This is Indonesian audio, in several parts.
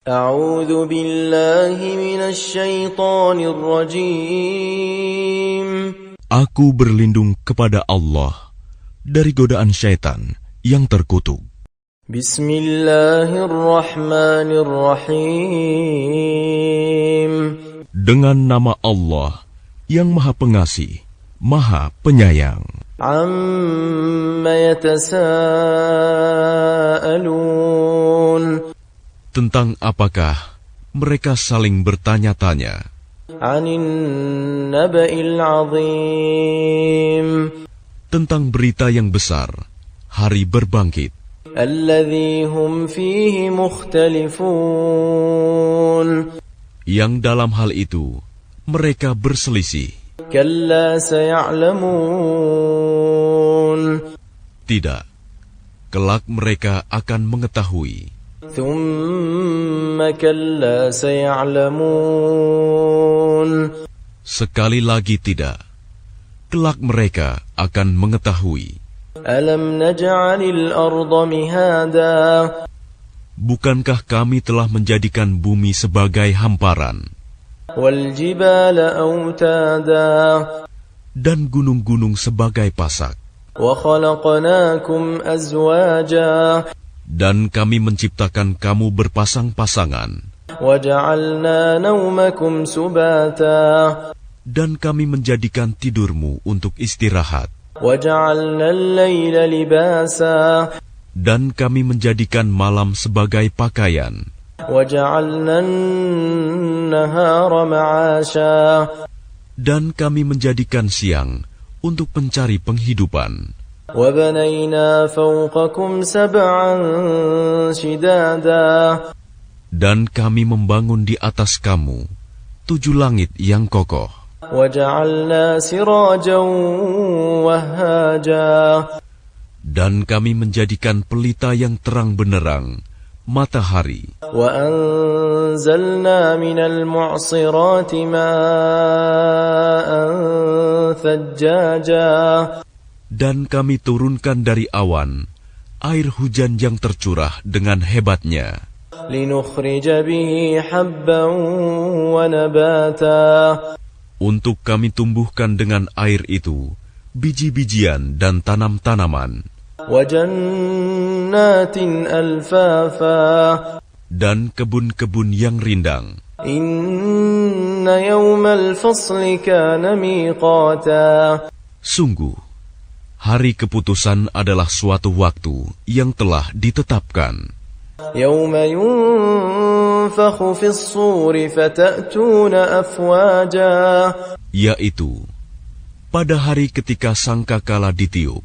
أعوذ بالله من الشيطان الرجيم. Aku berlindung kepada Allah dari godaan syaitan yang terkutuk. Bismillahirrahmanirrahim. Dengan nama Allah yang Maha Pengasih, Maha Penyayang. Amma yatasa'alun. Tentang apakah mereka saling bertanya-tanya? Anin naba'il azim. Tentang berita yang besar, hari berbangkit. Alladzi hum fihi mukhtalifun. Yang dalam hal itu mereka berselisih. Kalla saya'lamun. Tidak, kelak mereka akan mengetahui. Thumma kalla saya'lamun. Sekali lagi tidak, kelak mereka akan mengetahui. Alam naj'alil arda mihada. Bukankah kami telah menjadikan bumi sebagai hamparan? Wal jibala autada. Dan gunung-gunung sebagai pasak. Wa khalaqnakum azwaja. Dan kami menciptakan kamu berpasang-pasangan. Wa ja'alna nawmakum subata. Dan kami menjadikan tidurmu untuk istirahat. Wa ja'alna al-layla libasa. Dan kami menjadikan malam sebagai pakaian. Wa ja'alna an-nahara ma'asha. Dan kami menjadikan siang untuk mencari penghidupan. وَبَنَيْنَا فَوْقَكُمْ سَبْعًا شِدَادًا. Dan kami membangun di atas kamu 7 langit yang kokoh. وَجَعَلْنَا سِرَاجًا وَهَّاجًا. Dan kami menjadikan pelita yang terang benderang, matahari. وَأَنزَلْنَا مِنَ الْمُعْصِرَاتِ مَاءً ثَجَّاجًا. Dan kami turunkan dari awan air hujan yang tercurah dengan hebatnya. لِنُخْرِجَ بِهِ حَبًّا وَنَبَاتًا. Untuk kami tumbuhkan dengan air itu biji-bijian dan tanam-tanaman. وَجَنَّاتٍ أَلْفَافًا. Dan kebun-kebun yang rindang. إِنَّ يَوْمَ الْفَصْلِ كَانَ مِيقَاتًا. Sungguh, hari keputusan adalah suatu waktu yang telah ditetapkan. يَوْمَ يُنفَخُ فِي الصُّورِ فَتَأْتُونَ أَفْوَاجًا. Yaitu, pada hari ketika sangkakala ditiup,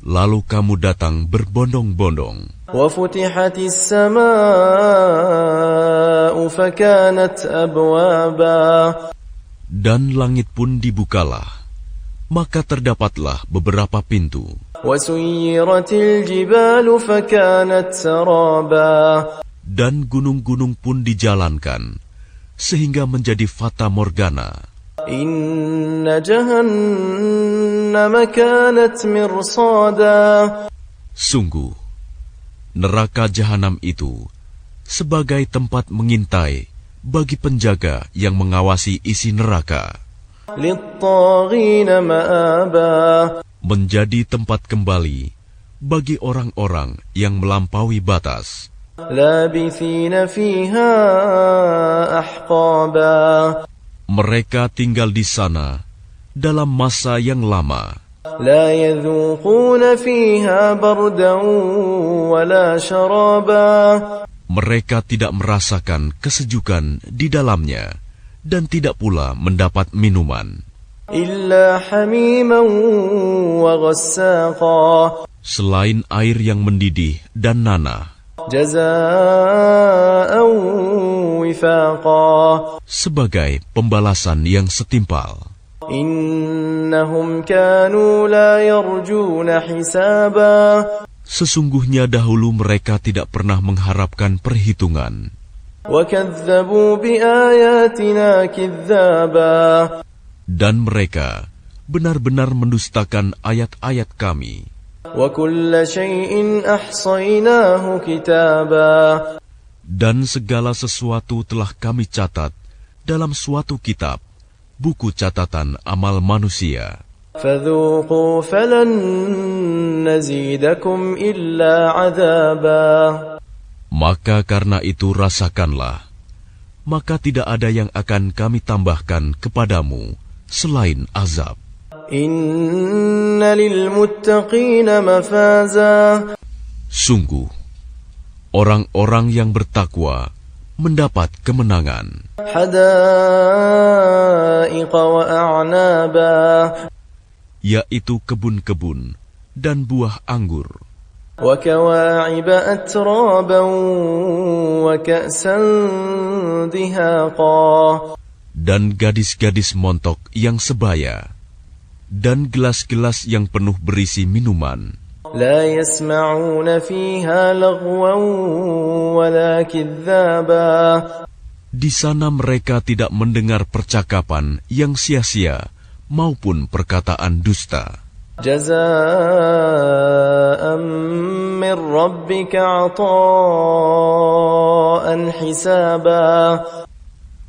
lalu kamu datang berbondong-bondong. وَفُتِحَتِ السَّمَاءُ فَكَانَتْ أَبْوَابًا. Dan langit pun dibukalah, maka terdapatlah beberapa pintu. وَسُيِّرَتِ الْجِبَالُ فَكَانَتْ سَرَابًا. Dan gunung-gunung pun dijalankan, sehingga menjadi fata morgana. إِنَّ جَهَنَّمَ كَانَتْ مِرْصَادًا. Sungguh, neraka jahanam itu sebagai tempat mengintai bagi penjaga yang mengawasi isi neraka. لِلطَّاغِينَ مَآبًا. Menjadi tempat kembali bagi orang-orang yang melampaui batas. لَابِثِينَ فِيهَا أَحْقَابًا. Mereka tinggal di sana dalam masa yang lama. لَا يَذُوقُونَ فِيهَا بَرْدًا وَلَا شَرَابًا. Mereka tidak merasakan kesejukan di dalamnya dan tidak pula mendapat minuman. إِلَّا حَمِيمًا وَغَسَّاقًا. Selain air yang mendidih dan nanah. جَزَاءً وِفَاقًا. Sebagai pembalasan yang setimpal. إِنَّهُمْ كَانُوا لَا يَرْجُونَ حِسَابًا. Sesungguhnya dahulu mereka tidak pernah mengharapkan perhitungan. وَكَذَّبُوا بِآيَاتِنَا كِذَّابًا. Dan mereka benar-benar mendustakan ayat-ayat kami. وَكُلَّ شَيْءٍ أَحْصَيْنَاهُ كِتَابًا. Dan segala sesuatu telah kami catat dalam suatu kitab, buku catatan amal manusia. فذوقوا فلن نزيدكم إلا عذابا. Maka karena itu rasakanlah, maka tidak ada yang akan kami tambahkan kepadamu selain azab. Inna lilmuttaqina mafaza. Sungguh, orang-orang yang bertakwa mendapat kemenangan. Hadaiqa wa a'naba. Yaitu kebun-kebun dan buah anggur. Wa kawa'iba atraban wa ka'san dihaqa. Dan gadis-gadis montok yang sebaya, dan gelas-gelas yang penuh berisi minuman. La yasma'una fiha laghwan wala kidzaba. Di sana mereka tidak mendengar percakapan yang sia-sia maupun perkataan dusta. Jazaa'an min rabbika 'ata'an hisaba.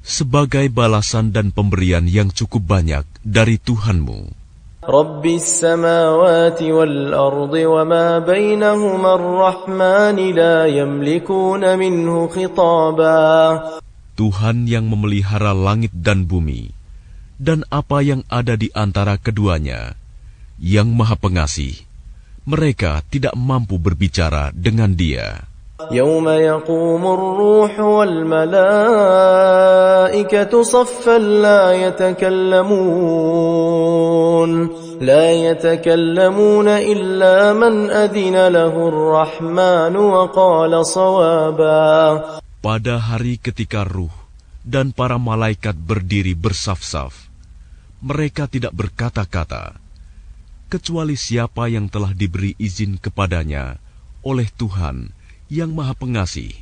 Sebagai balasan dan pemberian yang cukup banyak dari Tuhanmu. Rabbis samawati wal ardi wa ma bainahuma ar-rahman la yamlikuna minhu khitaba. Tuhan yang memelihara langit dan bumi, dan apa yang ada di antara keduanya, yang Maha Pengasih, mereka tidak mampu berbicara dengan Dia. Yawma yaqumu ar-ruhu wal malaikatu saffan la yatakallamuna illa man adhina lahu ar-rahman wa qala sawaba. Pada hari ketika ruh dan para malaikat berdiri bersaf-saf, mereka tidak berkata-kata, kecuali siapa yang telah diberi izin kepadanya oleh Tuhan yang Maha Pengasih,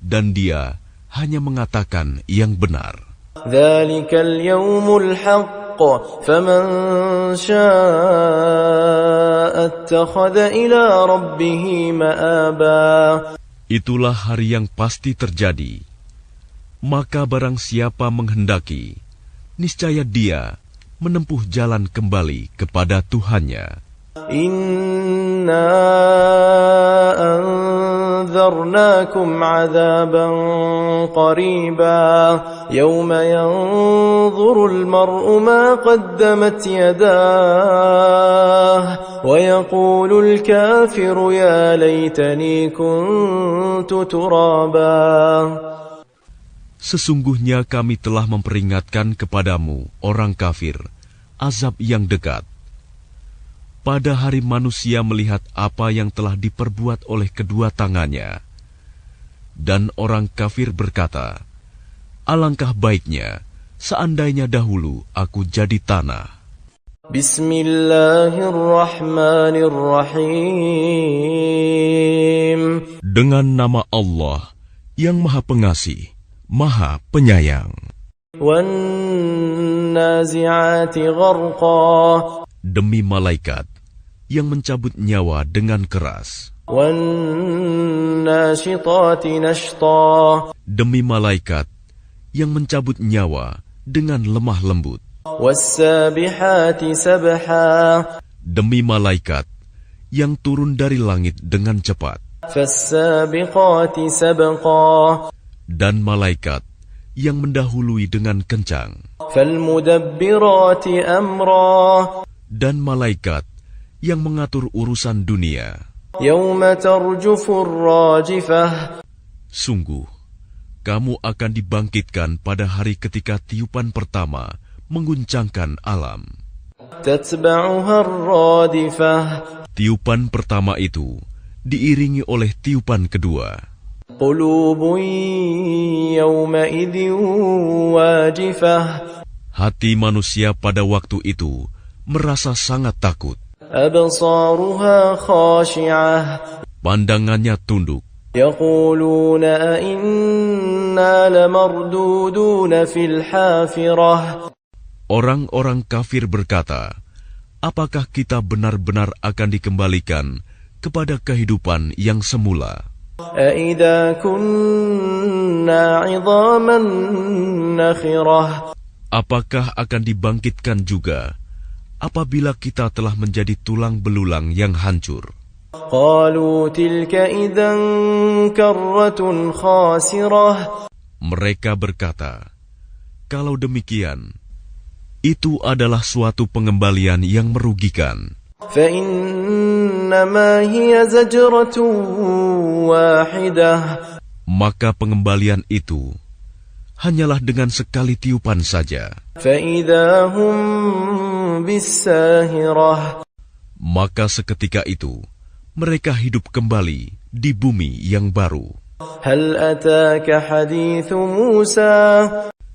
dan Dia hanya mengatakan yang benar. Dzalikal yaumul haqq, faman syaa'a ittakhadha ila rabbih ma'aba. Itulah hari yang pasti terjadi. Maka barang siapa menghendaki, niscaya dia menempuh jalan kembali kepada Tuhannya. Inna anzarnakum 'adzaban qariba yawma yanzuru al-mar'u ma qaddamat yadahu wa yaqulu al-kafiru ya laitani kuntu turaba. Sesungguhnya kami telah memperingatkan kepadamu, orang kafir, azab yang dekat. Pada hari manusia melihat apa yang telah diperbuat oleh kedua tangannya. Dan orang kafir berkata, alangkah baiknya seandainya dahulu aku jadi tanah. Bismillahirrahmanirrahim. Dengan nama Allah yang Maha Pengasih, Maha Penyayang. Wan-nazi'ati gharqa. Demi malaikat yang mencabut nyawa dengan keras. Wan-nashitati nashta. Demi malaikat yang mencabut nyawa dengan lemah lembut. Was-sabihati sabha. Demi malaikat yang turun dari langit dengan cepat. Fas-sabiqati sabqa. Dan malaikat yang mendahului dengan kencang. Fal-mudabbirati amra. Dan malaikat yang mengatur urusan dunia. Yawma tarjufur rajifah. Sungguh, kamu akan dibangkitkan pada hari ketika tiupan pertama mengguncangkan alam. Tatba'uha ar-radifah. Tiupan pertama itu diiringi oleh tiupan kedua. Qulubun yawma idhin wajifah. Hati manusia pada waktu itu merasa sangat takut. Absaruha khashi'ah. Pandangannya tunduk. Yaquluna inna lamarduduna fil hafirah. Orang-orang kafir berkata, apakah kita benar-benar akan dikembalikan kepada kehidupan yang semula? أَإِذَا كُنَّا عِظَامًا نَخِرَةً Apakah akan dibangkitkan juga apabila kita telah menjadi tulang belulang yang hancur? قَالُوا تِلْكَ إِذًا كَرَّةٌ خَاسِرَةٌ Mereka berkata, kalau demikian, itu adalah suatu pengembalian yang merugikan. فَإِنَّمَا هِيَ زَجْرَةٌ وَاحِدَةٌ Maka pengembalian itu hanyalah dengan sekali tiupan saja. فَإِذَا هُمْ بِالسَّاهِرَةِ Maka seketika itu mereka hidup kembali di bumi yang baru. هَلْ أَتَاكَ حَدِيثُ مُوسَى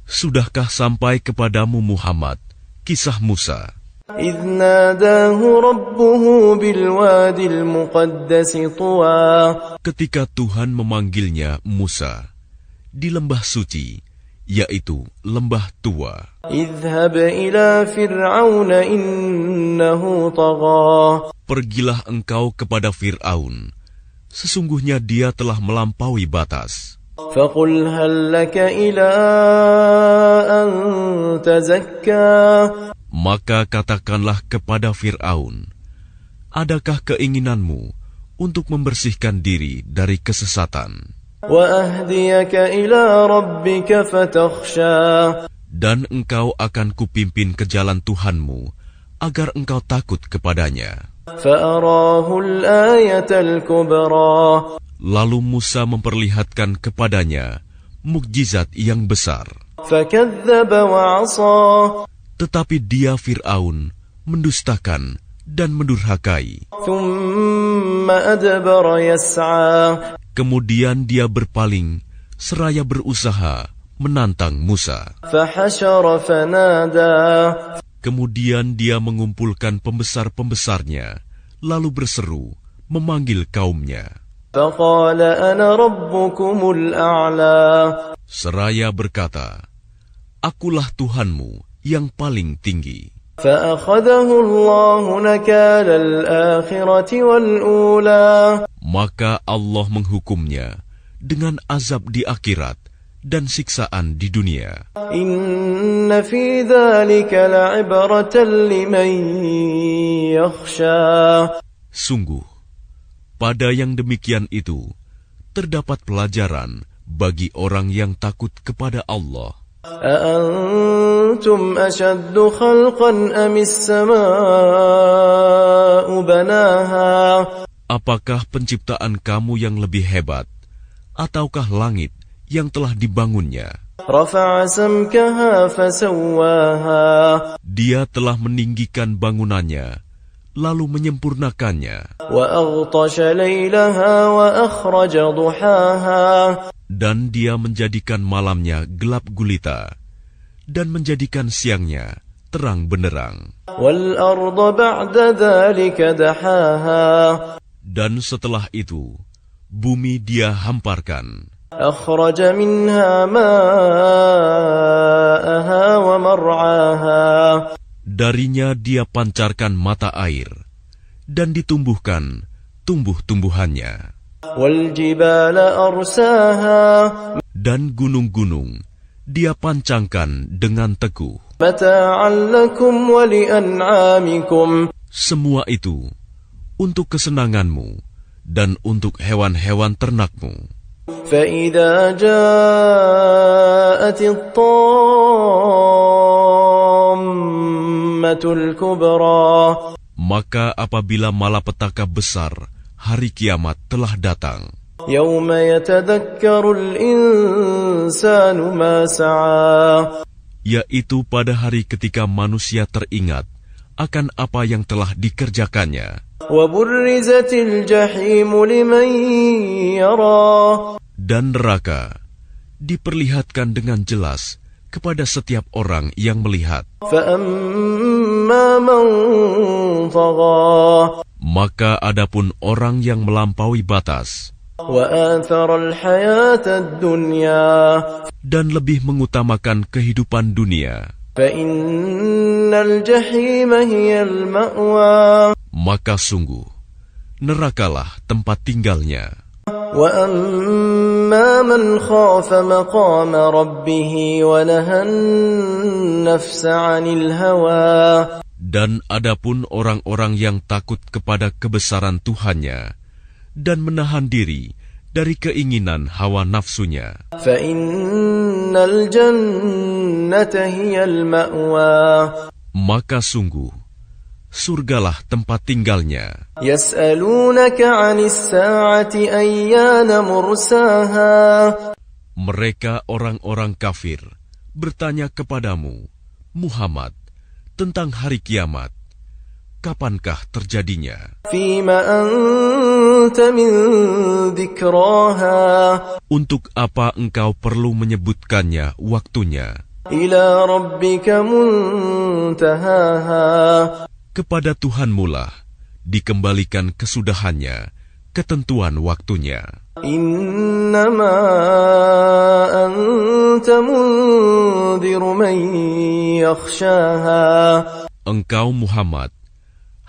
Sudahkah sampai kepadamu Muhammad kisah Musa إِذْ نَادَاهُ رَبُّهُ بِالْوَادِ الْمُقَدَّسِ طُوًى ketika Tuhan memanggilnya Musa di lembah suci, yaitu lembah Tua. اذْهَبْ إِلَى فِرْعَوْنَ إِنَّهُ طَغَى Pergilah engkau kepada Fir'aun, sesungguhnya dia telah melampaui batas. فَقُلْ هَلْ لَكَ إِلَىٰ أَن تَزَكَّىٰ Maka katakanlah kepada Fir'aun, adakah keinginanmu untuk membersihkan diri dari kesesatan? وَأَهْدِيَكَ إِلَىٰ رَبِّكَ فَتَخْشَىٰ Dan engkau akan kupimpin ke jalan Tuhanmu, agar engkau takut kepadanya. فَأَرَاهُ الْآيَةَ الْكُبْرَىٰ Lalu Musa memperlihatkan kepadanya mukjizat yang besar. فَكَذَّبَ وَعَصَىٰ Tetapi dia Fir'aun mendustakan dan mendurhakai. ثُمَّ أَدْبَرَ يَسْعَىٰ Kemudian dia berpaling seraya berusaha menantang Musa. فَحَشَرَ فَنَادَىٰ Kemudian dia mengumpulkan pembesar-pembesarnya, lalu berseru memanggil kaumnya. فَقَالَ أَنَا رَبُّكُمُ الْأَعْلَىٰ Seraya berkata, akulah Tuhanmu yang paling tinggi. فَأَخَذَهُ اللَّهُ نَكَالَ الْآخِرَةِ وَالْأُولَىٰ Maka Allah menghukumnya dengan azab di akhirat dan siksaan di dunia. إِنَّ فِي ذَلِكَ لَعِبْرَةً لِمَن يَخْشَىٰ Sungguh, pada yang demikian itu terdapat pelajaran bagi orang yang takut kepada Allah. أَأَنتُمْ أَشَدُّ خَلْقًا أَمِ السَّمَاءُ بَنَاهَا Apakah penciptaan kamu yang lebih hebat, ataukah langit yang telah dibangunnya? رَفَعَ سَمْكَهَا فَسَوَّاهَا Dia telah meninggikan bangunannya, lalu menyempurnakannya. وَأَغْطَشَ لَيْلَهَا وَأَخْرَجَ ضُحَاهَا Dan dia menjadikan malamnya gelap gulita, dan menjadikan siangnya terang benderang. وَالْأَرْضَ بَعْدَ ذَلِكَ دَحَاهَا Dan setelah itu, bumi dia hamparkan. أَخْرَجَ مِنْهَا مَاءَهَا وَمَرْعَاهَا Darinya dia pancarkan mata air, dan ditumbuhkan tumbuh-tumbuhannya. وَالْجِبَالَ أَرْسَاهَا Dan gunung-gunung dia pancangkan dengan teguh. مَتَاعًا لَكُمْ وَلِأَنْعَامِكُمْ Semua itu untuk kesenanganmu dan untuk hewan-hewan ternakmu. فَإِذَا جَاءَتِ الطَّامَّةُ الْكُبْرَى Maka apabila malapetaka besar hari kiamat telah datang, يَوْمَ يَتَذَكَّرُ الْإِنسَانُ مَا سَعَىٰ yaitu pada hari ketika manusia teringat akan apa yang telah dikerjakannya. وَبُرِّزَتِ الْجَحِيمُ لِمَن يَرَىٰ Dan neraka diperlihatkan dengan jelas kepada setiap orang yang melihat. فَأَمَّا مَن طَغَىٰ Maka adapun orang yang melampaui batas وَآثَرَ الْحَيَاةَ الدُّنْيَا dan lebih mengutamakan kehidupan dunia, فَإِنَّ الْجَحِيمَ هِيَ الْمَأْوَىٰ maka sungguh nerakalah tempat tinggalnya. وأما من خاف مقام ربه ونهى النفس عن الهوى. Dan adapun orang-orang yang takut kepada kebesaran Tuhannya dan menahan diri dari keinginan hawa nafsunya, فإن الجنة هي المأوى. maka sungguh surgalah tempat tinggalnya. يسألونك عن الساعة أيان مرساها. Mereka orang-orang kafir bertanya kepadamu, Muhammad, tentang hari kiamat, kapankah terjadinya? فيما أنت من ذكراها. Untuk apa engkau perlu menyebutkannya waktunya? إلى ربك منتهاها. Kepada Tuhanmu lah dikembalikan kesudahannya, ketentuan waktunya. إنما أنت منذر من يخشاها. Engkau Muhammad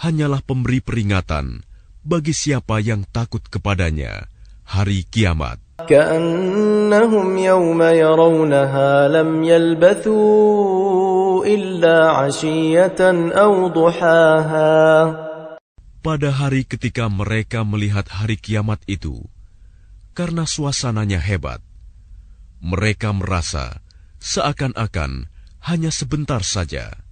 hanyalah pemberi peringatan bagi siapa yang takut kepadanya hari kiamat. كأنهم يوم يرونها لم يلبثوا إلا عشية أو ضحاها. Pada hari ketika mereka melihat hari kiamat itu, karena suasananya hebat, mereka merasa seakan-akan hanya sebentar saja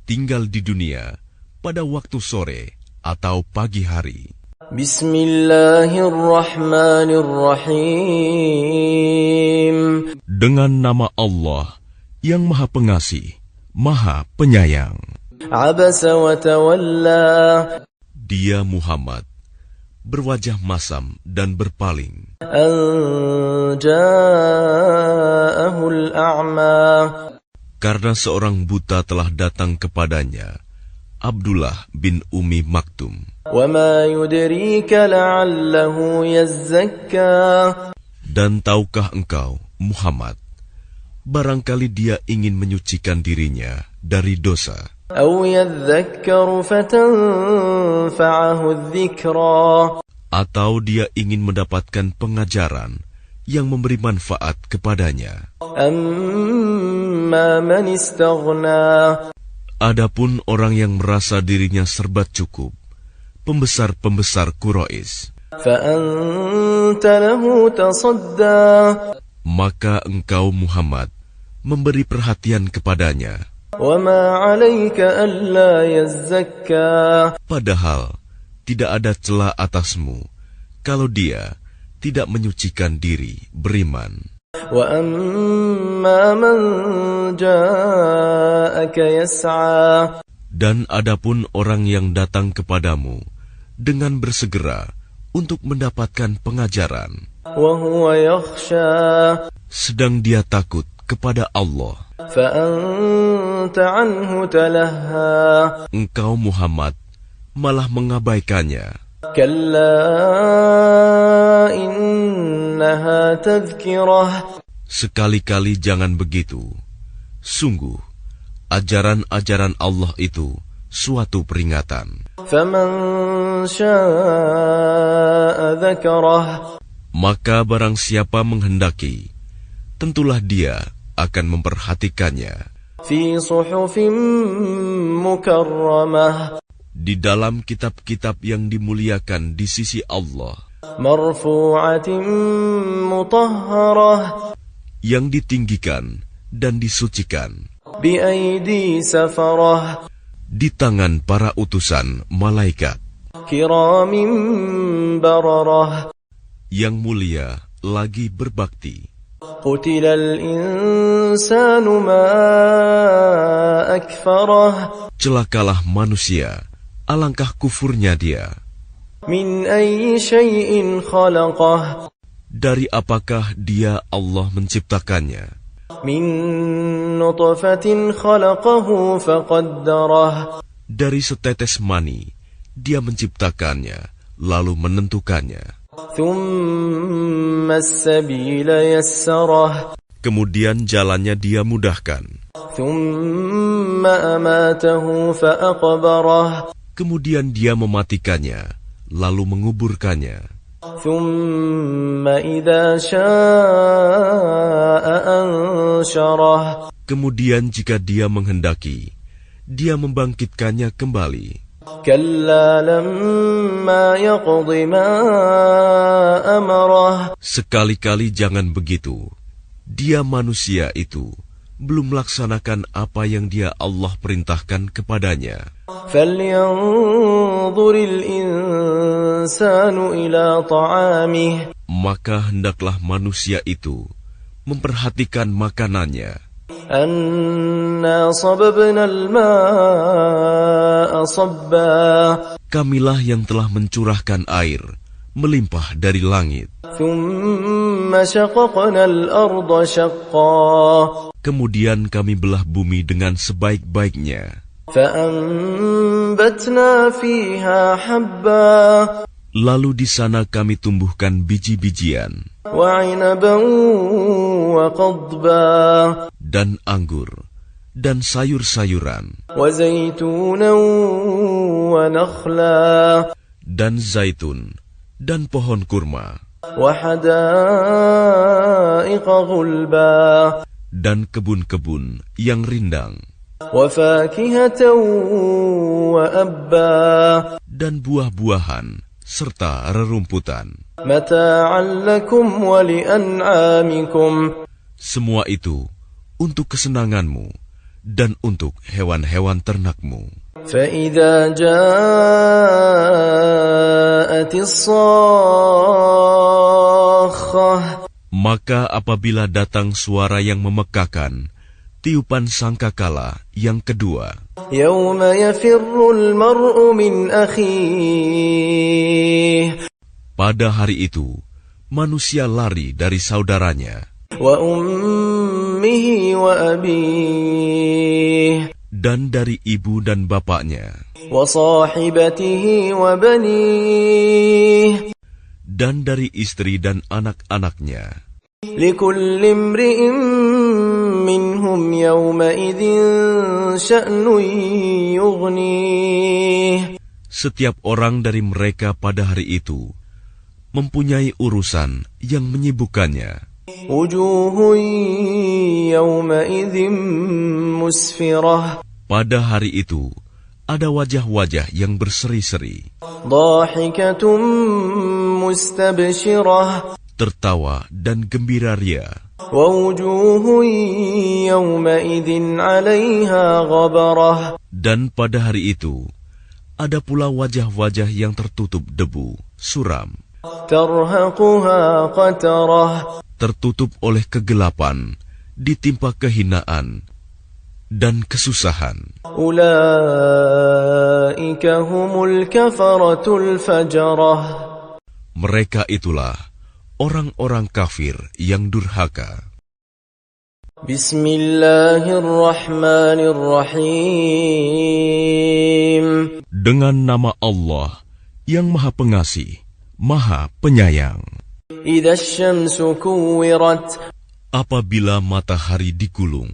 tinggal di dunia pada waktu sore atau pagi hari. Bismillahirrahmanirrahim. Dengan nama Allah yang Maha Pengasih, Maha Penyayang. Abasa wa tawalla. Dia Muhammad berwajah masam dan berpaling. An ja'ahul a'ma. Karena seorang buta telah datang kepadanya, Abdullah bin Ummi Maktum. وَمَا يُدْرِيكَ لَعَلَّهُ يَزَّكَّى. Dan tahukah engkau, Muhammad, barangkali dia ingin menyucikan dirinya dari dosa. أَوْ يَذَّكَّرُ فَتَنْفَعَهُ الذِّكْرَى. Atau dia ingin mendapatkan pengajaran yang memberi manfaat kepadanya. أَمَّا مَنِ اسْتَغْنَى. Adapun orang yang merasa dirinya serba cukup, pembesar-pembesar Quraisy, فَأَنْتَ لَهُ تَصَدَّى. maka engkau Muhammad memberi perhatian kepadanya. وَمَا عَلَيْكَ أَلَّا يَزَّكَّى. Padahal tidak ada celah atasmu kalau dia tidak menyucikan diri beriman. وَأَمَّا مَنْ جَاءَكَ يَسْعَى. Dan adapun orang yang datang kepadamu dengan bersegera untuk mendapatkan pengajaran, وَهُوَ يَخْشَى. sedang dia takut kepada Allah, فَأَنْتَ عَنْهُ تَلَهَّى. engkau Muhammad malah mengabaikannya. كَلَّا إِنَّهَا تَذْكِرَةٌ. Sekali-kali jangan begitu. Sungguh, ajaran-ajaran Allah itu suatu peringatan. فَمَنْ شَاءَ ذَكَرَهُ. Maka barang siapa menghendaki, tentulah dia akan memperhatikannya. فِي صُحُفٍ مُكَرَّمَةٍ. Di dalam kitab-kitab yang dimuliakan di sisi Allah, مَرْفُوعَةٍ مُطَهَّرَةٍ. yang ditinggikan dan disucikan بِأَيْدِي سَفَرَةٍ. di tangan para utusan malaikat كِرَامٍ بَرَرَةٍ. yang mulia lagi berbakti. قُتِلَ الْإِنسَانُ مَا أَكْفَرَهُ. Celakalah manusia, alangkah kufurnya dia. مِنْ أَيِّ شَيْءٍ خَلَقَهُ. Dari apakah dia Allah menciptakannya? مِنْ نُطْفَةٍ خَلَقَهُ فَقَدَّرَهُ. Dari setetes mani, dia menciptakannya, lalu menentukannya. ثُمَّ السَّبِيلَ يَسَّرَهُ. Kemudian jalannya dia mudahkan. ثُمَّ أَمَاتَهُ فَأَقْبَرَهُ. Kemudian dia mematikannya, lalu menguburkannya. ثم إذا شاء أنشره. Kemudian jika dia menghendaki, dia membangkitkannya kembali. كلا لما يقض ما أمره. Sekali-kali jangan begitu. Dia manusia itu belum melaksanakan apa yang dia Allah perintahkan kepadanya. فلينظر الإنسان إلى طعامه. Maka hendaklah manusia itu memperhatikan makanannya. أنا صببنا الماء صبا. Kamilah yang telah mencurahkan air melimpah dari langit. ثم شققنا الأرض شقا. Kemudian kami belah bumi dengan sebaik-baiknya. فأنبتنا فيها حبا. Lalu di sana kami tumbuhkan biji-bijian وعنبا وقضبا. dan anggur dan sayur-sayuran وزيتونا ونخلا. dan zaitun dan pohon kurma وحدائق غلبا. dan kebun-kebun yang rindang وفاكهة وأبا. dan buah-buahan serta rerumputan. متاعا لكم ولأنعامكم. Semua itu untuk kesenanganmu dan untuk hewan-hewan ternakmu. فإذا جاءت الصاخة. Maka apabila datang suara yang memekakan, tiupan sangkakala yang kedua, يوم يفر المرء من أخيه. pada hari itu manusia lari dari saudaranya وأمه وأبيه. dan dari ibu dan bapaknya وصاحبته وبنيه. dan dari istri dan anak-anaknya. لكل امرئ منهم يومئذ شأن يغنيه. Setiap orang dari mereka pada hari itu mempunyai urusan yang menyibukkannya. وجوه يومئذ مسفرة. Pada hari itu ada wajah-wajah yang berseri-seri, ضاحكة مستبشرة. tertawa dan gembira ria. ووجوه يومئذ عليها غبرة. Dan pada hari itu ada pula wajah-wajah yang tertutup debu, suram, ترهقها قترة. tertutup oleh kegelapan, ditimpa kehinaan dan kesusahan. أولئك هم الكفرة الفجرة. Mereka itulah orang-orang kafir yang durhaka. بسم الله الرحمن الرحيم. Dengan nama Allah yang Maha Pengasih, Maha Penyayang. إذا الشمس كورت. Apabila matahari digulung,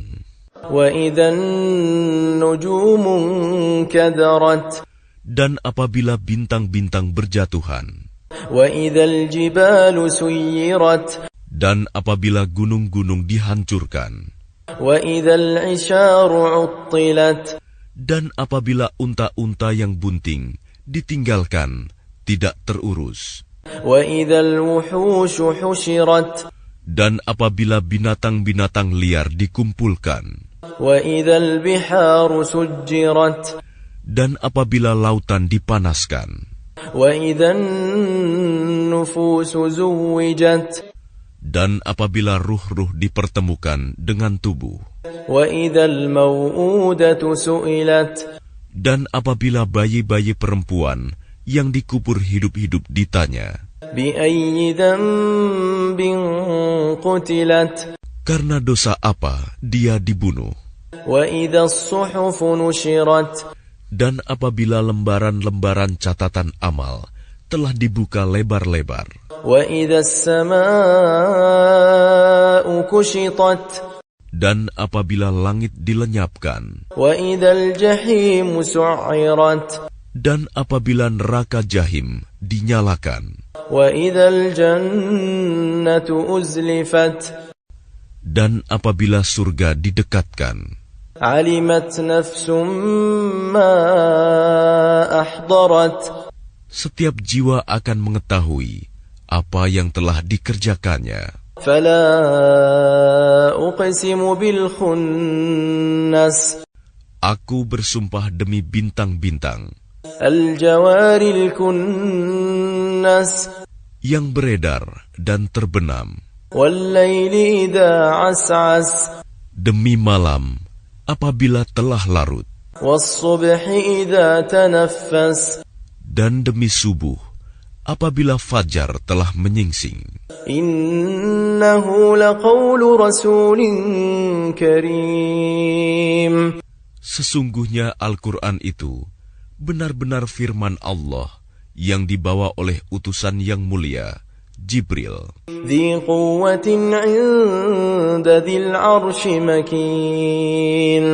وإذا النجوم انكدرت. dan apabila bintang-bintang berjatuhan, وإذا الجبال سيرت. dan apabila gunung-gunung dihancurkan, وإذا العشار عطلت. dan apabila unta-unta yang bunting ditinggalkan, tidak terurus, وإذا الوحوش حشرت. dan apabila binatang-binatang liar dikumpulkan, وإذا البحار سجرت. dan apabila lautan dipanaskan, وإذا النفوس زوجت. dan apabila ruh-ruh dipertemukan dengan tubuh, وإذا الموءودة سئلت. dan apabila bayi-bayi perempuan yang dikubur hidup-hidup ditanya, بأي ذنب قتلت. karena dosa apa dia dibunuh, وإذا الصحف نشرت. dan apabila lembaran-lembaran catatan amal telah dibuka lebar-lebar, وإذا السماء كشطت. dan apabila langit dilenyapkan, وإذا الجحيم سعرت. dan apabila neraka jahim dinyalakan, وإذا الجنة أزلفت Dan apabila surga didekatkan, علمت نفس ما أحضرت setiap jiwa akan mengetahui apa yang telah dikerjakannya. فلا أقسم بالخنس Aku bersumpah demi bintang-bintang الجوار الكنس yang beredar dan terbenam, والليل إذا عسعس demi malam apabila telah larut, والصبح إذا تنفس dan demi subuh apabila fajar telah menyingsing. إنه لقول رسول كريم Sesungguhnya Al-Quran itu benar-benar firman Allah yang dibawa oleh utusan yang mulia, Jibril, ذي قوة عند ذي العرش مكين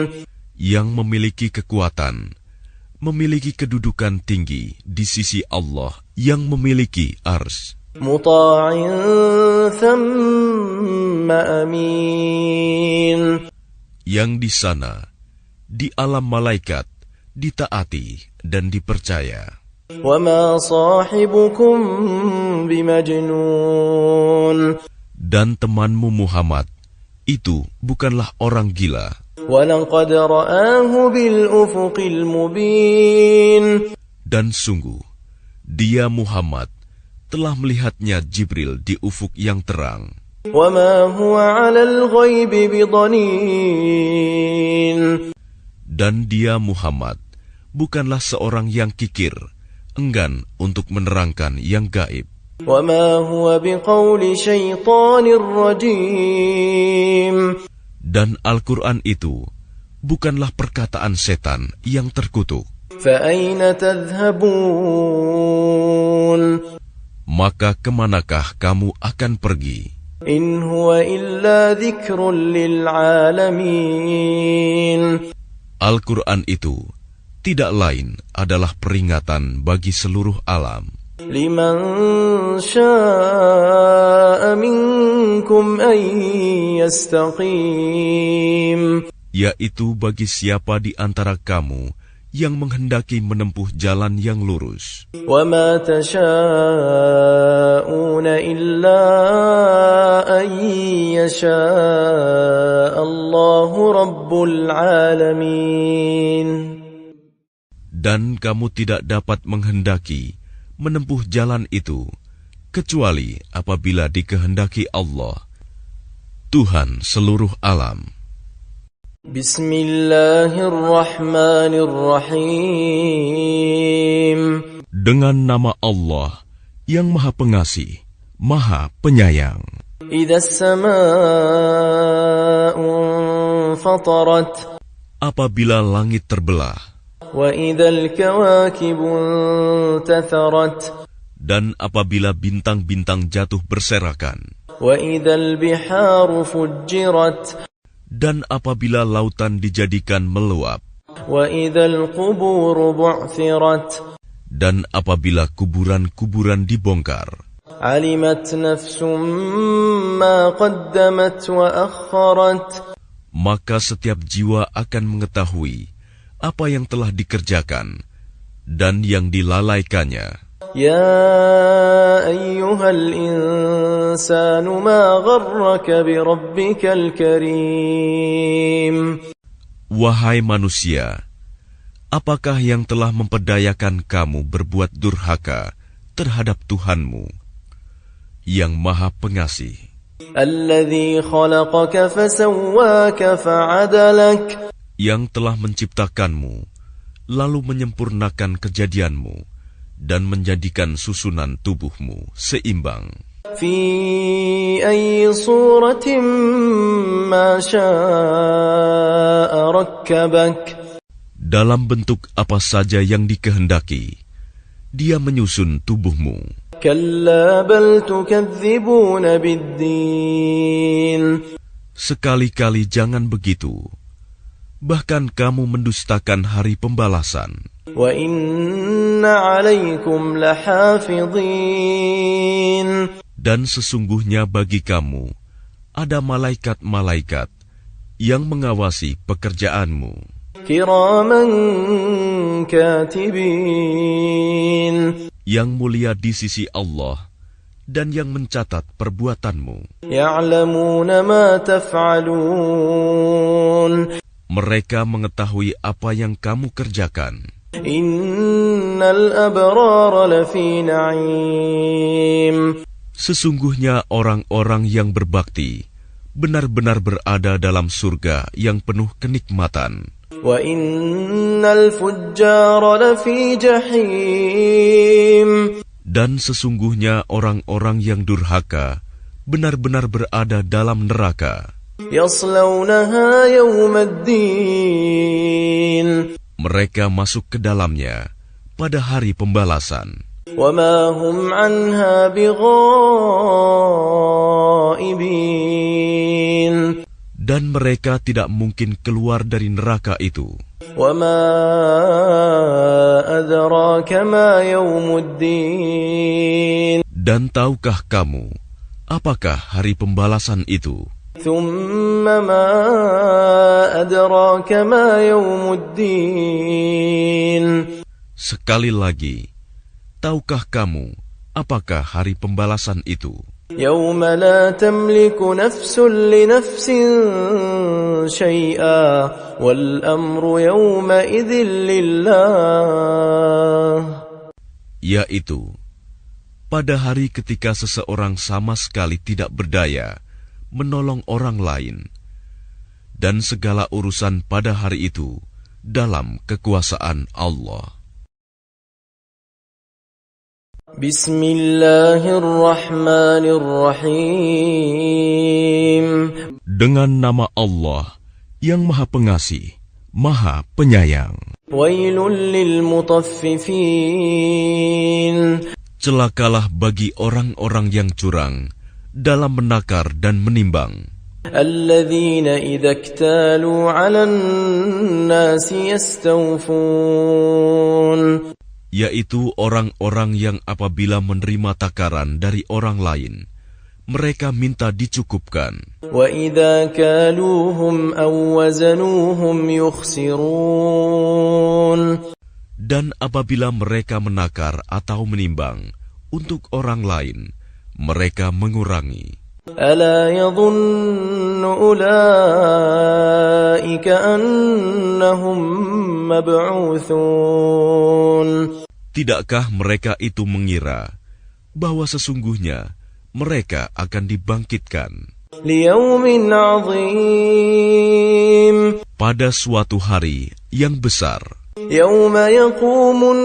yang memiliki kekuatan, memiliki kedudukan tinggi di sisi Allah yang memiliki ars, مطاع ثم أمين yang di sana, di alam malaikat, ditaati dan dipercaya. وما صاحبكم بمجنون Dan temanmu Muhammad itu bukanlah orang gila. ولقد رآه بالأفق المبين Dan sungguh, dia Muhammad telah melihatnya Jibril di ufuk yang terang. وما هو على الغيب بضنين Dan dia Muhammad bukanlah seorang yang kikir, enggan untuk menerangkan yang gaib. وما هو بقول شيطان رجيم Dan Al-Quran itu bukanlah perkataan setan yang terkutuk. فأين تذهبون Maka kemanakah kamu akan pergi? إن هو إلا ذكر للعالمين Al-Quran itu tidak lain adalah peringatan bagi seluruh alam. لمن شاء منكم أن يستقيم Yaitu bagi siapa di antara kamu yang menghendaki menempuh jalan yang lurus. وما تشاءون إلا أن يشاء الله رب العالمين Dan kamu tidak dapat menghendaki menempuh jalan itu, kecuali apabila dikehendaki Allah, Tuhan seluruh alam. بسم الله الرحمن الرحيم Dengan nama Allah yang Maha Pengasih, Maha Penyayang. إذا السماء انفطرت Apabila langit terbelah, وإذا الكواكب انتثرت dan apabila bintang-bintang jatuh berserakan, وإذا البحار فجرت dan apabila lautan dijadikan meluap, وإذا القبور بعثرت dan apabila kuburan-kuburan dibongkar, علمت نفس ما قدمت وأخرت maka setiap jiwa akan mengetahui apa yang telah dikerjakan dan yang dilalaikannya. يا أيها الإنسان ما غرك بربك الكريم Wahai manusia, apakah yang telah memperdayakan kamu berbuat durhaka terhadap Tuhanmu yang Maha Pengasih, الذي خلقك فسواك فعدلك yang telah menciptakanmu lalu menyempurnakan kejadianmu dan menjadikan susunan tubuhmu seimbang في أي صورة ما شاء ركبك dalam bentuk apa saja yang dikehendaki. Dia menyusun tubuhmu. كلا بل تكذبون بالدين Sekali-kali jangan begitu. Bahkan kamu mendustakan hari pembalasan. وَإِنَّ عَلَيْكُمْ لَحَافِظِينَ Dan sesungguhnya bagi kamu ada malaikat-malaikat yang mengawasi pekerjaanmu, كِرَامًا كَاتِبِينَ yang mulia di sisi Allah dan yang mencatat perbuatanmu. يَعْلَمُونَ مَا تَفْعَلُونَ Mereka mengetahui apa yang kamu kerjakan. إِنَّ الْأَبْرَارَ لَفِي نَعِيمٍ Sesungguhnya orang-orang yang berbakti benar-benar berada dalam surga yang penuh kenikmatan. وَإِنَّ الْفُجَّارَ لَفِي جَحِيمٍ Dan sesungguhnya orang-orang yang durhaka benar-benar berada dalam neraka. يَصْلَوْنَهَا يَوْمَ الدِّينِ Mereka masuk ke dalamnya pada hari pembalasan. وَمَا هُمْ عَنْهَا بِغَائِبِينَ Dan mereka tidak mungkin keluar dari neraka itu. وَمَا أَدْرَاكَ مَا يَوْمُ الدِّينِ Dan tahukah kamu apakah hari pembalasan itu? ثُمَّ مَا أَدْرَاكَ مَا يَوْمُ الدِّينِ Sekali lagi, tahukah kamu apakah hari pembalasan itu? يَوْمَ لَا تَمْلِكُ نَفْسٌ لِنَفْسٍ شَيْئًا وَالْأَمْرُ يَوْمَئِذٍ لِلَّهِ Yaitu, pada hari ketika seseorang sama sekali tidak berdaya menolong orang lain, dan segala urusan pada hari itu dalam kekuasaan Allah. Bismillahirrahmanirrahim. Dengan nama Allah yang Maha Pengasih, Maha Penyayang. Wailul lil mutaffifin. Celakalah bagi orang-orang yang curang dalam menakar dan menimbang. Alladzina idza iktalu 'alan nasi yastawfun. Yaitu orang-orang yang apabila menerima takaran dari orang lain, mereka minta dicukupkan. Wa idza kaluhum aw wazanuhum yukhsirun. Dan apabila mereka menakar atau menimbang untuk orang lain, mereka mengurangi. Ala yadhunnu ulaika annahum mab'utsun. Tidakkah mereka itu mengira bahwa sesungguhnya mereka akan dibangkitkan Liyaumin 'azim. pada suatu hari yang besar, Yauma yaqumun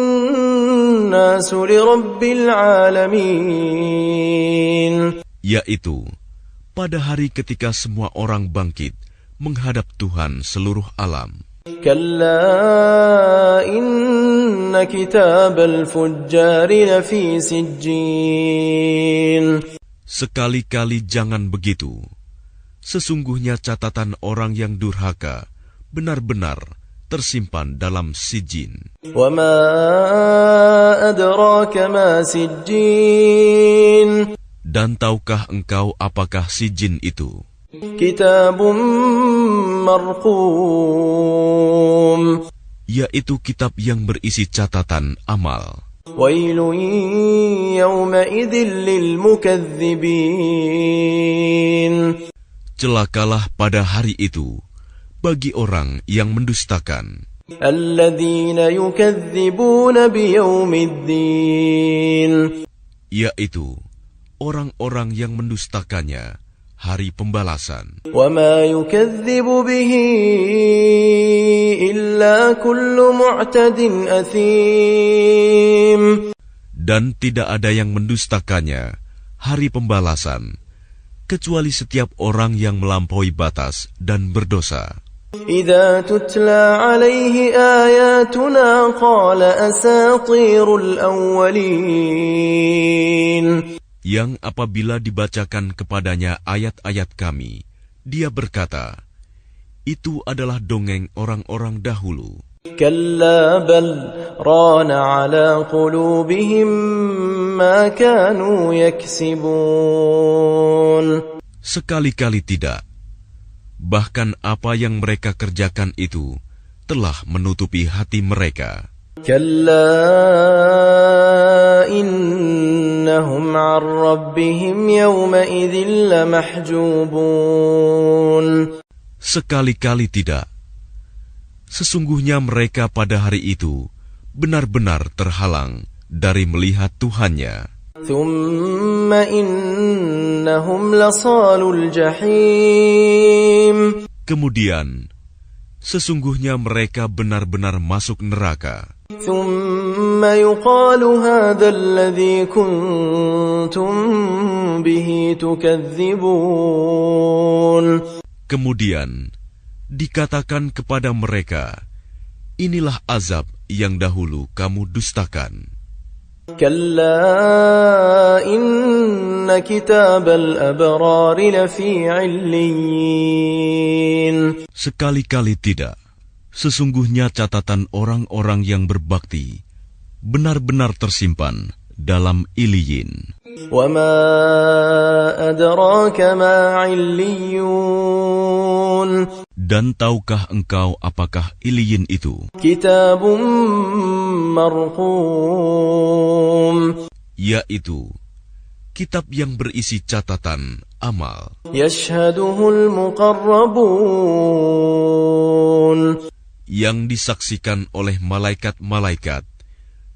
nasu lirabbil alamin. yaitu pada hari ketika semua orang bangkit menghadap Tuhan seluruh alam. Kalla inna kitabal fujjari lafi sijjin. Sekali-kali jangan begitu. Sesungguhnya catatan orang yang durhaka benar-benar tersimpan dalam sijin. Wa ma adraka ma sijjin. Dan tahukah engkau apakah sijin itu? Kitabun marqum. Yaitu kitab yang berisi catatan amal. Wailun yawma idzin lil mukadzibin. Celakalah pada hari itu bagi orang yang mendustakan. Alladzina yukadzibuna biyaumiddin. Yaitu orang-orang yang mendustakannya hari pembalasan. Wa ma yukadzibu bihi illa kullu mu'tadin athim. Dan tidak ada yang mendustakannya hari pembalasan kecuali setiap orang yang melampaui batas dan berdosa. Idza tutla alaihi ayatuna qala asatirul awwalin. Yang apabila dibacakan kepadanya ayat-ayat kami, dia berkata, itu adalah dongeng orang-orang dahulu. كلا بل ران على قلوبهم ما كانوا يكسبون. Sekali-kali tidak. Bahkan apa yang mereka kerjakan itu telah menutupi hati mereka. كلا إنهم عن ربهم يومئذ لمحجوبون. Sekali-kali tidak. Sesungguhnya mereka pada hari itu benar-benar terhalang dari melihat Tuhannya. ثم إنهم لصالوا الجحيم. Kemudian, sesungguhnya mereka benar-benar masuk neraka. ثم يقال هذا الذي كنتم به تكذبون. Kemudian, dikatakan kepada mereka, inilah azab yang dahulu kamu dustakan. كلا إن كتاب الأبرار لفي عليين. Sekali-kali tidak. Sesungguhnya catatan orang-orang yang berbakti benar-benar tersimpan dalam Iliyin. وما أدراك ما عليون. Dan tahukah engkau apakah Iliyin itu? كتاب مرقوم. Yaitu kitab yang berisi catatan amal. يشهده المقربون. Yang disaksikan oleh malaikat-malaikat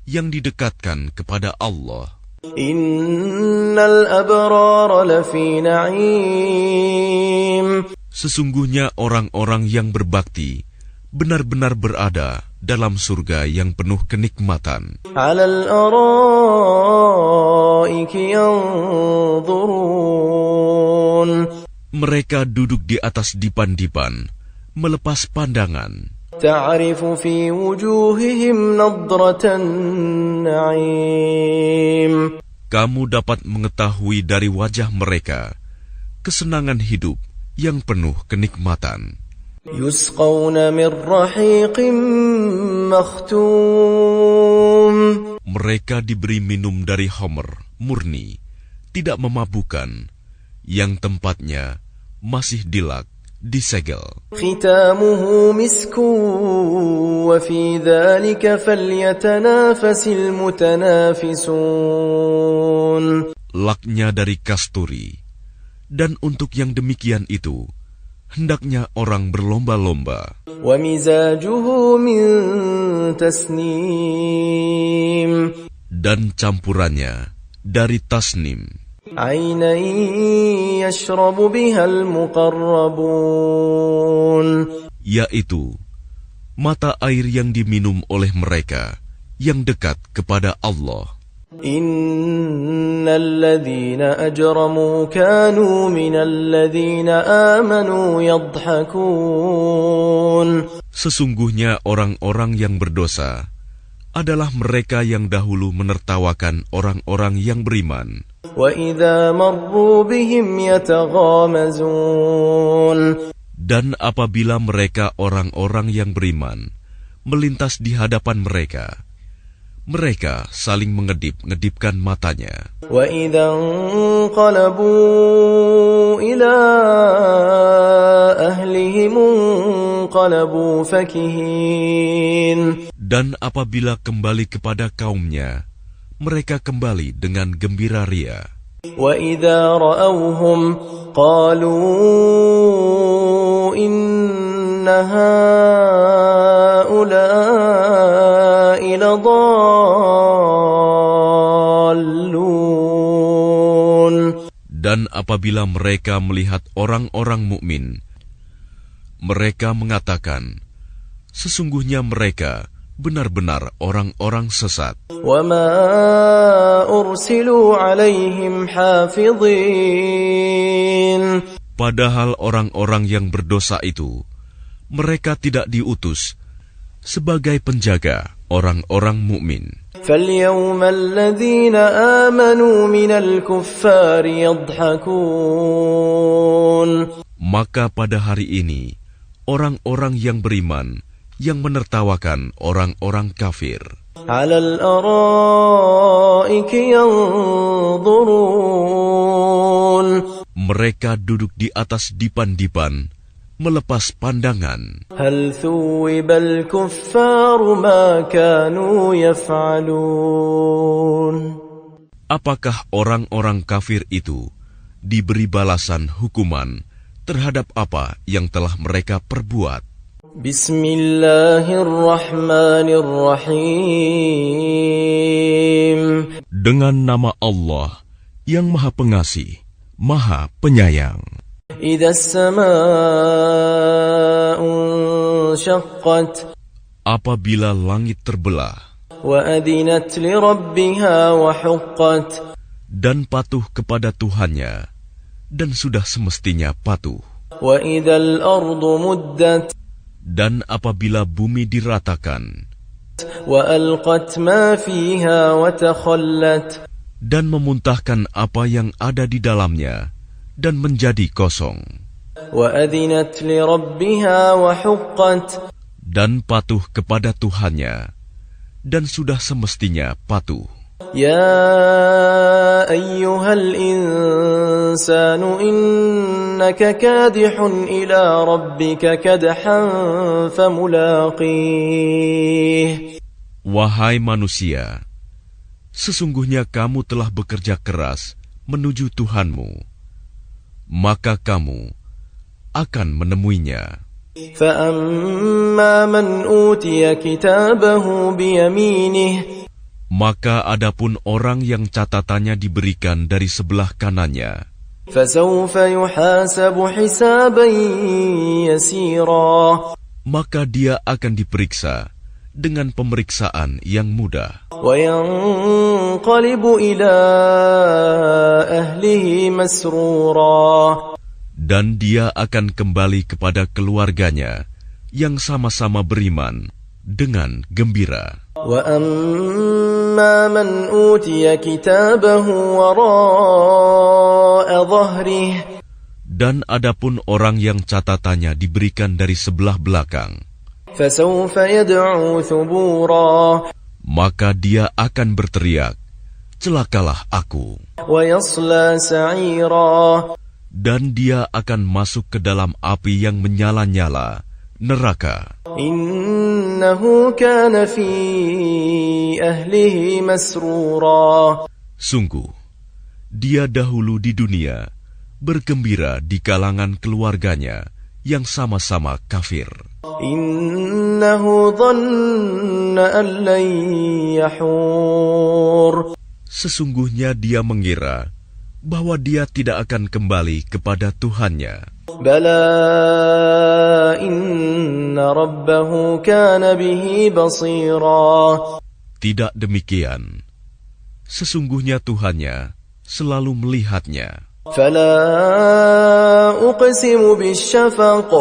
yang didekatkan kepada Allah. Innal abrara lafi na'im. Sesungguhnya orang-orang yang berbakti benar-benar berada dalam surga yang penuh kenikmatan. 'Alal araiki yanzurun. Mereka duduk di atas dipan-dipan, melepas pandangan. Ta'rifu fi wujuhihim nadratan na'im. Kamu dapat mengetahui dari wajah mereka kesenangan hidup yang penuh kenikmatan. Yusqawna min rahiqin makhtum. Mereka diberi minum dari homer murni, tidak memabukkan, yang tempatnya masih dilak, disegel. Khitamuhu misku wa fi dhalika falyatanafasil mutanafisun. Laknya dari kasturi, dan untuk yang demikian itu hendaknya orang berlomba-lomba. Wa mizajuhu min tasnim. Dan campurannya dari tasnim. Aynan yashrabu bihal muqarrabun. Yaitu mata air yang diminum oleh mereka yang dekat kepada Allah. Innal ladzina ajramu kanu minal ladzina amanu yadhhakun. Sesungguhnya orang-orang yang berdosa adalah mereka yang dahulu menertawakan orang-orang yang beriman. Wa idza marru bihim yataghamazun. Dan apabila mereka orang-orang yang beriman melintas di hadapan mereka, mereka saling mengedip-ngedipkan matanya. Wa idza qalabu ila ahlihim qalabu fakihin. Dan apabila kembali kepada kaumnya, mereka kembali dengan gembira ria. Wa idza ra'awhum qalu inna haula'i ladallun. Dan apabila mereka melihat orang-orang mukmin, mereka mengatakan, sesungguhnya mereka benar-benar orang-orang sesat. Wa ma ursilu 'alaihim hafidhin. Padahal orang-orang yang berdosa itu, mereka tidak diutus sebagai penjaga orang-orang mukmin. فَالْيَوْمَ الَّذِينَ آمَنُوا مِنَ الْكُفَّارِ يَضْحَكُونَ. Maka pada hari ini, orang-orang yang beriman yang menertawakan orang-orang kafir. على الأرائك ينظرون. Mereka duduk di atas dipan-dipan, melepas pandangan. هل ثوب الكفار ما كانوا يفعلون. Apakah orang-orang kafir itu diberi balasan hukuman terhadap apa yang telah mereka perbuat? Bismillahirrahmanirrahim. Dengan nama Allah yang Maha Pengasih, Maha Penyayang. إذا السماء انشقت. Apabila langit terbelah وأذنت لربها وحقت. dan patuh kepada Tuhannya, dan sudah semestinya patuh. وإذا الأرض مدت. Dan apabila bumi diratakan وألقت ما فيها وتخلت. dan memuntahkan apa yang ada di dalamnya dan menjadi kosong, وأذنت لربها وحقت. dan patuh kepada Tuhannya, dan sudah semestinya patuh. يا أيها الإنسان إنك كادح إلى ربك كدحا فملاقيه. Wahai manusia, sesungguhnya kamu telah bekerja keras menuju Tuhanmu, maka kamu akan menemuinya. فأما من أوتي كتابه بيمينه. Maka adapun orang yang catatannya diberikan dari sebelah kanannya, فسوف يحاسب حسابا يسيرا. maka dia akan diperiksa dengan pemeriksaan yang mudah. وينقلب إلى أهله مسرورا. Dan dia akan kembali kepada keluarganya yang sama-sama beriman dengan gembira. وأما من أوتي كتابه وراء ظهره. Dan adapun orang yang catatannya diberikan dari sebelah belakang, فسوف يدعو ثبورا. maka dia akan berteriak, celakalah aku. ويصلى سعيرا. Dan dia akan masuk ke dalam api yang menyala-nyala, neraka. إنه كان في أهله مسرورا. Sungguh, dia dahulu di dunia bergembira di kalangan keluarganya yang sama-sama kafir. إنه ظن أن لن يحور. Sesungguhnya dia mengira bahwa dia tidak akan kembali kepada Tuhannya. بلى إن ربه كان به بصيرا. Tidak demikian. Sesungguhnya Tuhannya selalu melihatnya. فلا أقسم بالشفق.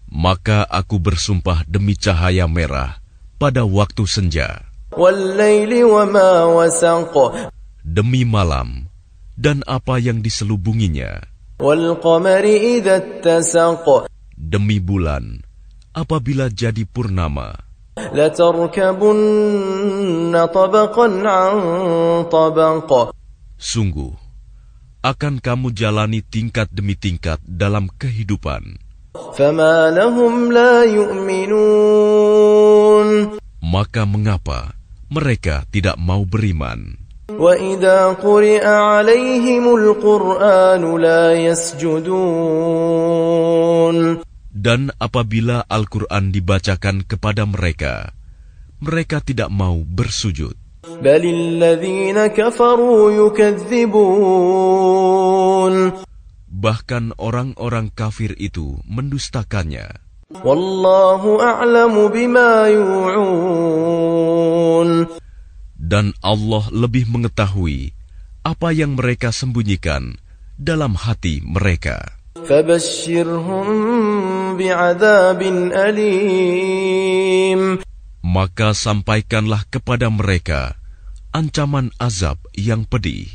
Maka aku bersumpah demi cahaya merah pada waktu senja, والليل وما وسق. demi malam dan apa yang diselubunginya, والقمر إذا اتسق. demi bulan apabila jadi purnama. لتركبن طبقا عن طبق. Sungguh, akan kamu jalani tingkat demi tingkat dalam kehidupan. فما لهم لا يؤمنون. Maka mengapa mereka tidak mau beriman? وإذا قرئ عليهم القرآن لا يسجدون. Dan apabila Al-Quran dibacakan kepada mereka, mereka tidak mau bersujud. بل الذين كفروا يكذبون. Bahkan orang-orang kafir itu mendustakannya. والله أعلم بما يوعون. Dan Allah lebih mengetahui apa yang mereka sembunyikan dalam hati mereka. فبشرهم بعذاب أليم. Maka sampaikanlah kepada mereka ancaman azab yang pedih.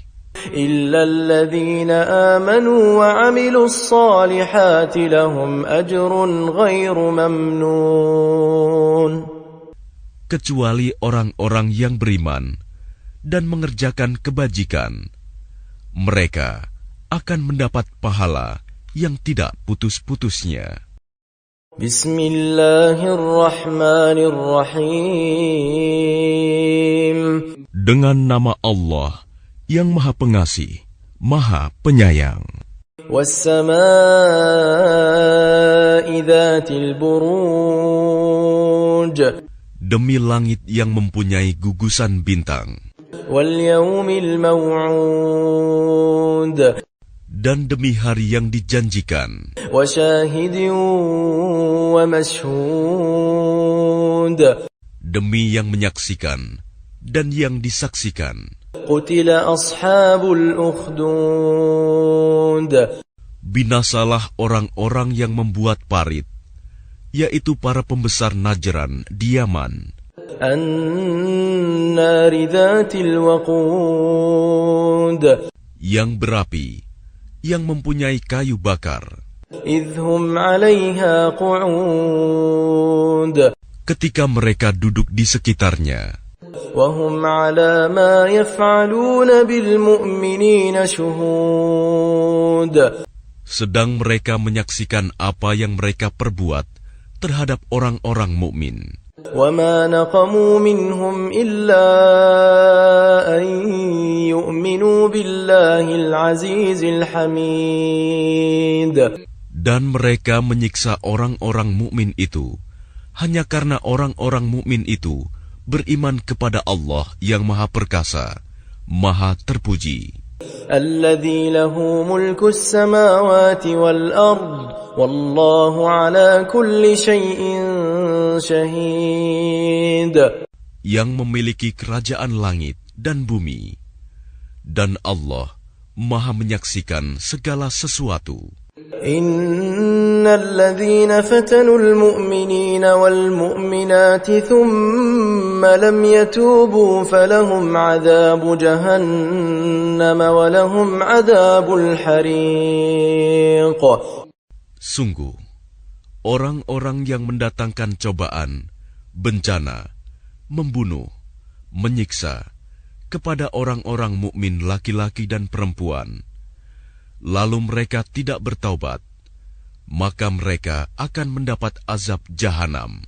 إلا الذين آمنوا وعملوا الصالحات لهم أجر غير ممنون. Kecuali orang-orang yang beriman dan mengerjakan kebajikan, mereka akan mendapat pahala yang tidak putus-putusnya. Bismillahirrahmanirrahim. Dengan nama Allah yang Maha Pengasih, Maha Penyayang. Wassama'i dzatil buruj. Demi langit yang mempunyai gugusan bintang. Wal yaumil maw'ud. Dan demi hari yang dijanjikan. Wa syahidin wa mashhud. Demi yang menyaksikan dan yang disaksikan. Qutila ashabul ukhdud. Binasalah orang-orang yang membuat parit, yaitu para pembesar Najran di Yaman. An-nari dzatil waqud. Yang berapi, yang mempunyai kayu bakar. Idhum 'alaiha qu'ud. Ketika mereka duduk di sekitarnya. Wahum 'ala ma yaf'aluna bil mu'minina syuhud. Sedang mereka menyaksikan apa yang mereka perbuat terhadap orang-orang mukmin. وَمَا نَقَمُوا مِنْهُمْ إِلَّا أَنْ يُؤْمِنُوا بِاللَّهِ الْعَزِيزِ الْحَمِيدِ. Dan mereka menyiksa orang-orang mukmin itu hanya karena orang-orang mukmin itu beriman kepada Allah yang Maha Perkasa, Maha Terpuji. الَّذِي لَهُ مُلْكُ السَّمَاوَاتِ وَالْأَرْضِ وَاللَّهُ عَلَى كُلِّ شَيْءٍ شَهِيدٌ. Yang memiliki kerajaan langit dan bumi, dan Allah Maha menyaksikan segala sesuatu. إِنَّ الَّذِينَ فَتَنُوا الْمُؤْمِنِينَ وَالْمُؤْمِنَاتِ ثُمَّ لَمْ يَتُوبُوا فَلَهُمْ عَذَابُ جَهَنَّمَ وَلَهُمْ عَذَابُ الْحَرِيقِ. Sungguh, orang-orang yang mendatangkan cobaan, bencana, membunuh, menyiksa kepada orang-orang mukmin laki-laki dan perempuan, lalu mereka tidak bertaubat, maka mereka akan mendapat azab jahanam,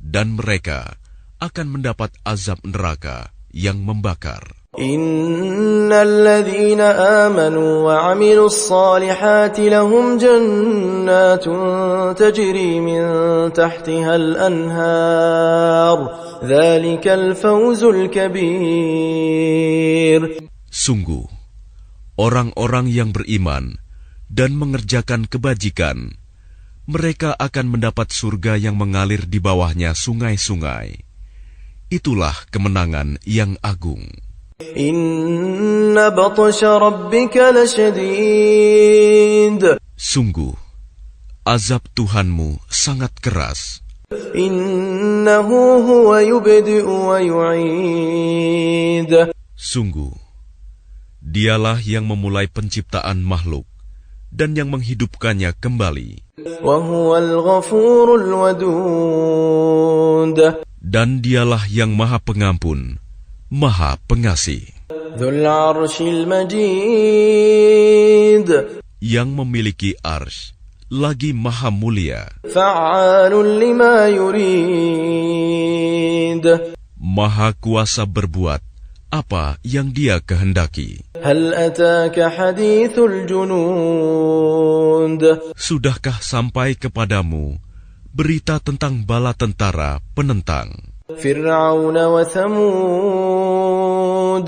dan mereka akan mendapat azab neraka yang membakar. Innal ladzina amanu wa 'amilus salihati lahum jannatun tajri min tahtihal anhar. Dzalikal fawzul kabir. Sungguh, orang-orang yang beriman dan mengerjakan kebajikan, mereka akan mendapat surga yang mengalir di bawahnya sungai-sungai. Itulah kemenangan yang agung. Inna batsha rabbika lasyadid. Sungguh, azab Tuhanmu sangat keras. Innahu huwa yubdi'u wa yu'id. Sungguh, Dialah yang memulai penciptaan makhluk dan yang menghidupkannya kembali. Wa huwal ghafurul wadud. Dan Dialah yang Maha Pengampun, Maha Pengasih. Dzul 'arsyil majid. Yang memiliki arsy, lagi Maha Mulia. Fa'alun lima yurid. Maha kuasa berbuat apa yang Dia kehendaki. Hal ataka hadithul junud. Sudahkah sampai kepadamu berita tentang bala tentara penentang Fir'aun wa Thamud,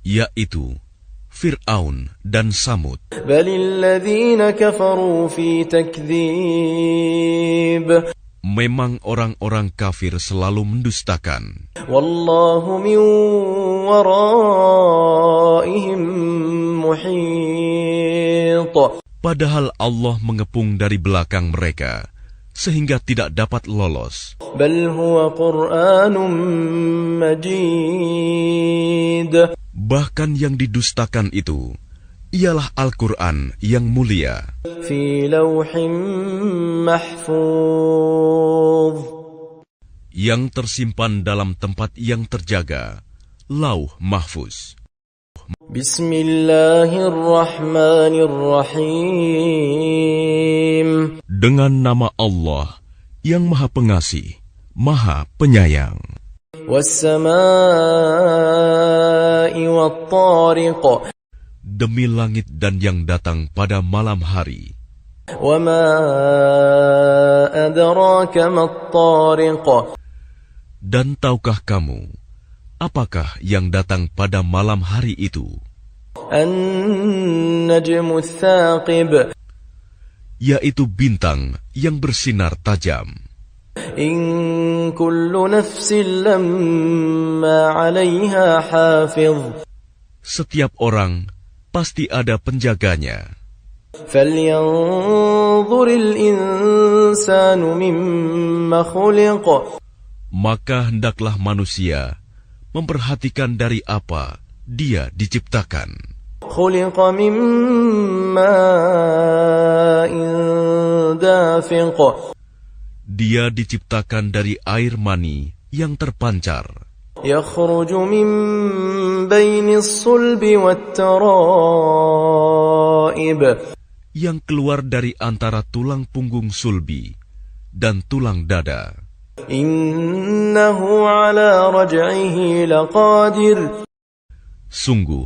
yaitu Fir'aun dan Samud? Balil ladzina kafaru fi takdzib. Memang orang-orang kafir selalu mendustakan. Wallahu min waraihim muhit. Padahal Allah mengepung dari belakang mereka sehingga tidak dapat lolos. Bal huwa Qur'anun majid. Bahkan yang didustakan itu ialah Al-Quran yang mulia. في لوح محفوظ Yang tersimpan dalam tempat yang terjaga, Lauh Mahfuz. بسم الله الرحمن الرحيم Dengan nama Allah yang Maha Pengasih, Maha Penyayang. والسماء والطارق Demi langit dan yang datang pada malam hari. وما أدراك ما الطارق Dan tahukah kamu, apakah yang datang pada malam hari itu? النجم الثاقب Yaitu bintang yang bersinar tajam. إن كل نفس لما عليها حافظ Setiap orang pasti ada penjaganya. فلينظر الإنسان مما خلق Maka hendaklah manusia memperhatikan dari apa dia diciptakan. خلق من ماء دافق Dia diciptakan dari air mani yang terpancar, يخرج من بين الصلب والترائب yang keluar dari antara tulang punggung sulbi dan tulang dada. إنه على رجعه لقادر Sungguh,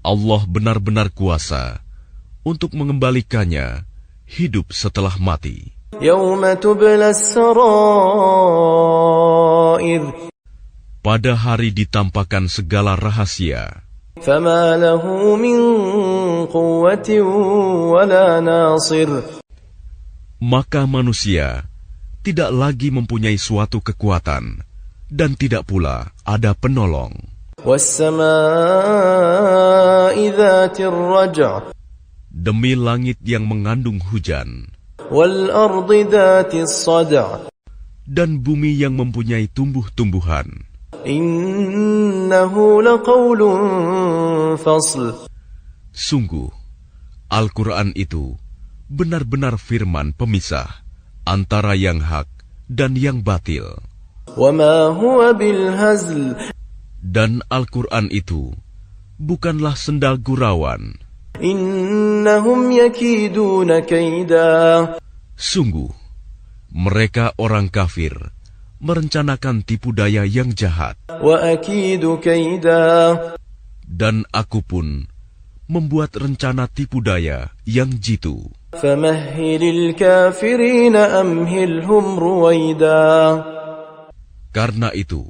Allah benar-benar kuasa untuk mengembalikannya hidup setelah mati. يوم تبلى السرائر Pada hari ditampakkan segala rahasia, فما له من قوة ولا ناصر maka manusia tidak lagi mempunyai suatu kekuatan dan tidak pula ada penolong. والسماء ذات الرجع Demi langit yang mengandung hujan والأرض ذات الصدع dan bumi yang mempunyai tumbuh-tumbuhan, إنه لقول فصل sungguh Al-Quran itu benar-benar firman pemisah antara yang hak dan yang batil. وما هو بالهزل Dan Al-Quran itu bukanlah sendal gurauan. إنهم يكيدون كيدا Sungguh, mereka orang kafir merencanakan tipu daya yang jahat, وأكيد كيدا dan aku pun membuat rencana tipu daya yang jitu. فمهل الكافرين أمهلهم رويدا Karena itu,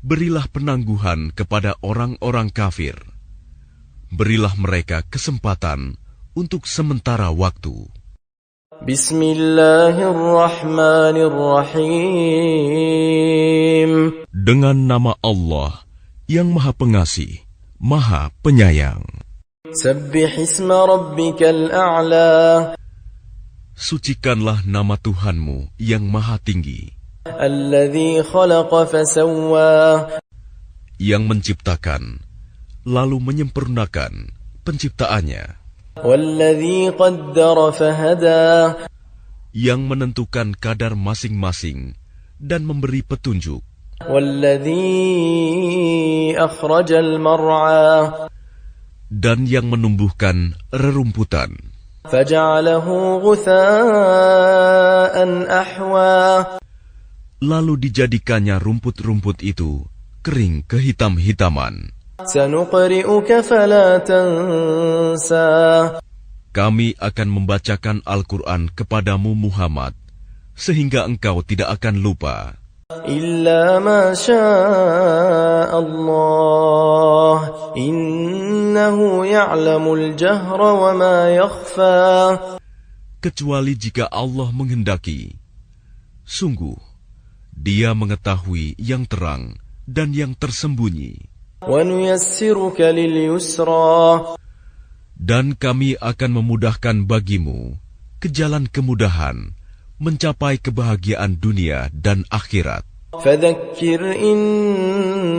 berilah penangguhan kepada orang-orang kafir. Berilah mereka kesempatan untuk sementara waktu. بسم الله الرحمن الرحيم Dengan nama Allah yang Maha Pengasih, Maha Penyayang. سبح اسم ربك الأعلى Sucikanlah nama Tuhanmu yang Maha Tinggi, الذي خلق فسوى yang menciptakan lalu menyempurnakan penciptaannya, والذي قدر فهدى yang menentukan kadar masing-masing dan memberi petunjuk, والذي أخرج المرعى dan yang menumbuhkan rerumputan, فجعله غثاء أحوى lalu dijadikannya rumput-rumput itu kering kehitam-hitaman. سنقرئك فلا تنسى Kami akan membacakan Al-Quran kepadamu Muhammad, sehingga engkau tidak akan lupa, إلا ما شاء الله إنه يعلم الجهر وما يخفى kecuali jika Allah menghendaki. Sungguh, Dia mengetahui yang terang dan yang tersembunyi. ونيسرك لليسرى Dan kami akan memudahkan bagimu ke jalan kemudahan mencapai kebahagiaan dunia dan akhirat. فذكر إن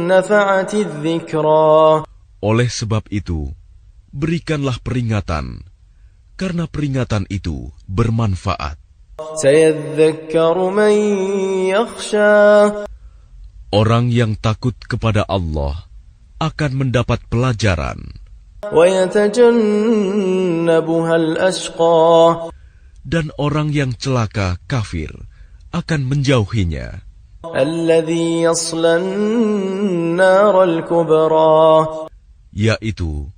نفعت الذكرى. Oleh sebab itu, berikanlah peringatan, karena peringatan itu bermanfaat. سيذكر من يخشى. Orang yang takut kepada Allah akan mendapat pelajaran. ويتجنبها الأشقى. Dan orang yang celaka kafir akan menjauhinya. الذي يصلى النار الكبرى. Yaitu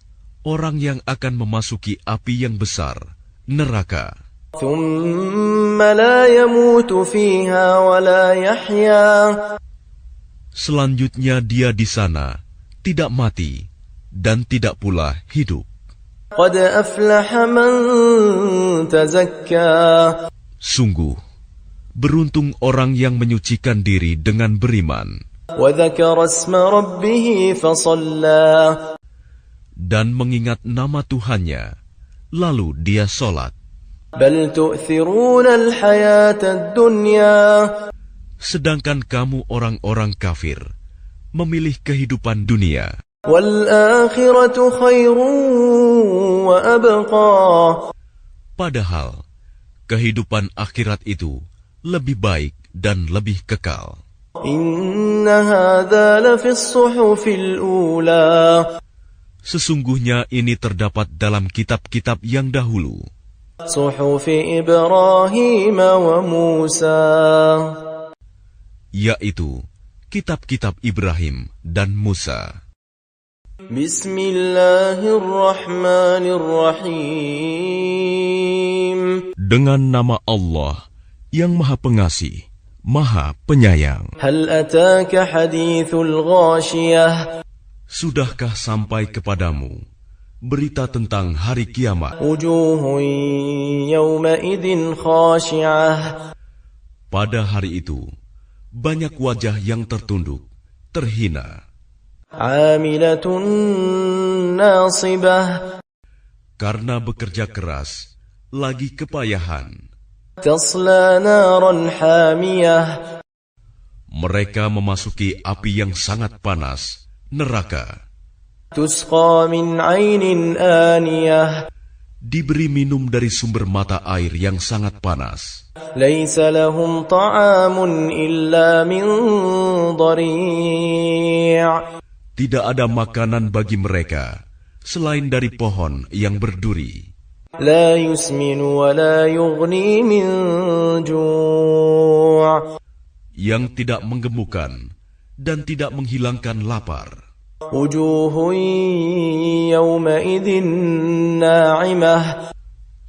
orang yang akan memasuki api yang besar, neraka. ثم لا يموت فيها ولا يحيا. Selanjutnya dia di sana tidak mati dan tidak pula hidup. قد أفلح من تزكى. Sungguh, beruntung orang yang menyucikan diri dengan beriman وذكر اسم ربه فصلى. dan mengingat nama Tuhannya, lalu dia sholat. بل تؤثرون الحياة الدنيا. Sedangkan kamu orang-orang kafir memilih kehidupan dunia. والآخرة خير وأبقى. Padahal kehidupan akhirat itu lebih baik dan lebih kekal. إن هذا لفي الصحف الأولى. Sesungguhnya ini terdapat dalam kitab-kitab yang dahulu, صحف إبراهيم وموسى. yaitu kitab-kitab Ibrahim dan Musa. بسم الله الرحمن الرحيم. Dengan nama Allah yang Maha Pengasih, Maha Penyayang. هل أتاك حديث الغاشية. Sudahkah sampai kepadamu berita tentang hari kiamat? وجوه يومئذ خاشعة. Pada hari itu, banyak wajah yang tertunduk, terhina. عاملة ناصبة. Karena bekerja keras, lagi kepayahan. تصلى نارا حامية. Mereka memasuki api yang sangat panas, neraka. تسقى من عين آنية. Diberi minum dari sumber mata air yang sangat panas. ليس لهم طعام إلا من ضريع. Tidak ada makanan bagi mereka selain dari pohon yang berduri, لا يسمن ولا يغني من جوع. yang tidak menggemukkan dan tidak menghilangkan lapar. وجوه يومئذ ناعمة.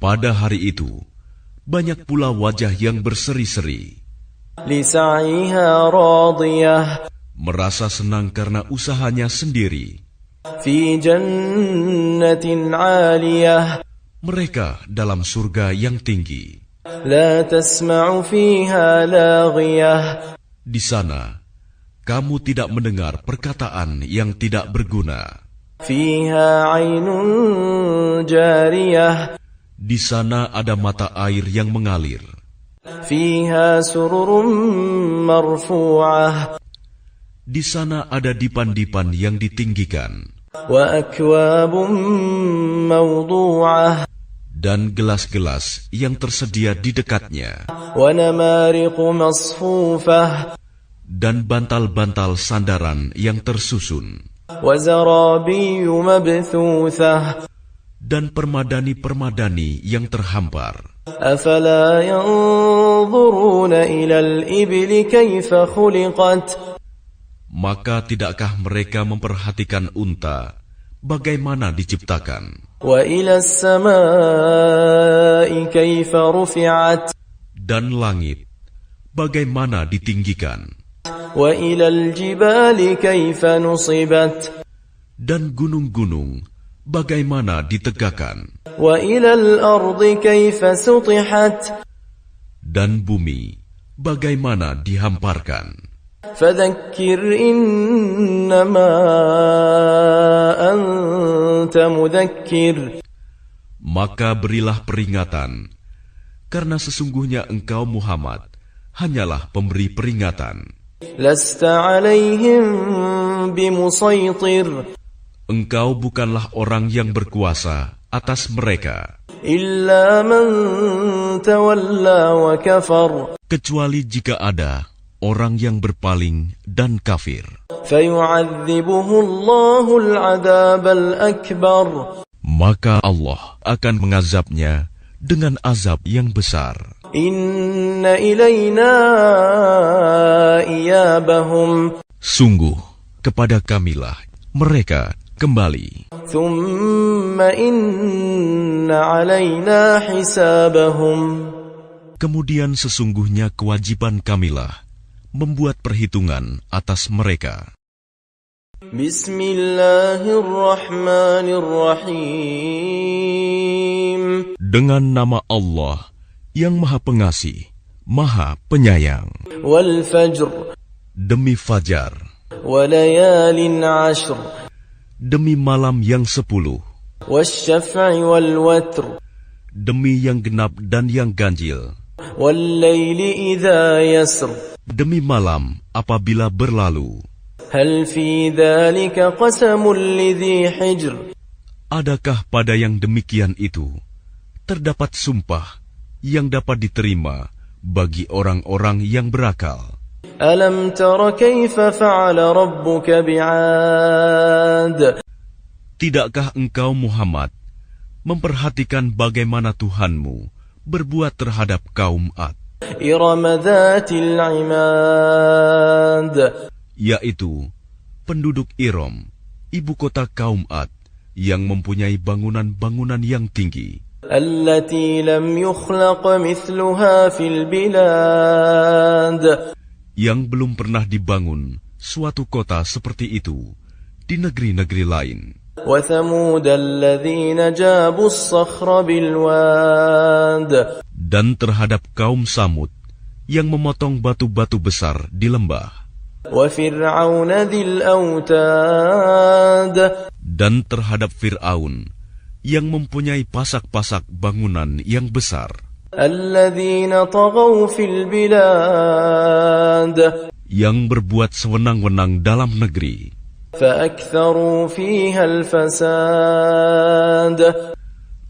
Pada hari itu, banyak pula wajah yang berseri-seri, لسعيها راضية. merasa senang karena usahanya sendiri. في جنة عالية. Mereka dalam surga yang tinggi. لا تسمع فيها لاغية. Di sana, kamu tidak mendengar perkataan yang tidak berguna. فيها عين جارية. Di sana ada mata air yang mengalir. فيها سرر مرفوعة. Di sana ada dipan-dipan yang ditinggikan. وأكواب موضوعة. Dan gelas-gelas yang tersedia di dekatnya. ونمارق مصفوفة. Dan bantal-bantal sandaran yang tersusun. وزرابي مبثوثة. Dan permadani-permadani yang terhampar. أفلا ينظرون إلى الإبل كيف خلقت. Maka tidakkah mereka memperhatikan unta, bagaimana diciptakan? وإلى السماء كيف رفعت. Dan langit, bagaimana ditinggikan? وإلى الجبال كيف نصبت. Dan gunung-gunung, bagaimana ditegakkan? وإلى الأرض كيف سطحت. Dan bumi, bagaimana dihamparkan? فذكر إنما أنت مذكر. Maka berilah peringatan, karena sesungguhnya engkau Muhammad hanyalah pemberi peringatan. لست عليهم بمسيطر Engkau bukanlah orang yang berkuasa atas mereka, إلا من تولى وكفر kecuali jika ada orang yang berpaling dan kafir. فيعذبه الله العذاب الأكبر Maka Allah akan mengazabnya dengan azab yang besar. إن إلينا إيابهم Sungguh, kepada kamilah mereka kembali. ثم إن علينا حسابهم Kemudian sesungguhnya kewajiban kamilah membuat perhitungan atas mereka. بسم الله الرحمن الرحيم Dengan nama Allah yang Maha Pengasih, Maha Penyayang. والفجر Demi fajar, وليال عشر demi malam yang 10, والشفع والوتر demi yang genap dan yang ganjil, والليل إذا يسر demi malam apabila berlalu. هل في ذلك قسم لذي حجر Adakah pada yang demikian itu terdapat sumpah yang dapat diterima bagi orang-orang yang berakal? ألم تر كيف فعل ربك بعاد Tidakkah engkau Muhammad memperhatikan bagaimana Tuhanmu berbuat terhadap kaum Ad, إرم ذات العماد yaitu penduduk Iram, ibu kota kaum Ad, yang mempunyai bangunan-bangunan yang tinggi, التي لم يخلق مثلها في البلاد yang belum pernah dibangun suatu kota seperti itu di negeri-negeri lain. وثمود الذين جابوا الصخر بالواد Dan terhadap kaum Samud yang memotong batu-batu besar di lembah. وفرعون ذي الأوتاد Dan terhadap Fir'aun yang mempunyai pasak-pasak bangunan yang besar, الذين طغوا في البلاد yang berbuat sewenang-wenang dalam negeri, فأكثروا فيها الفساد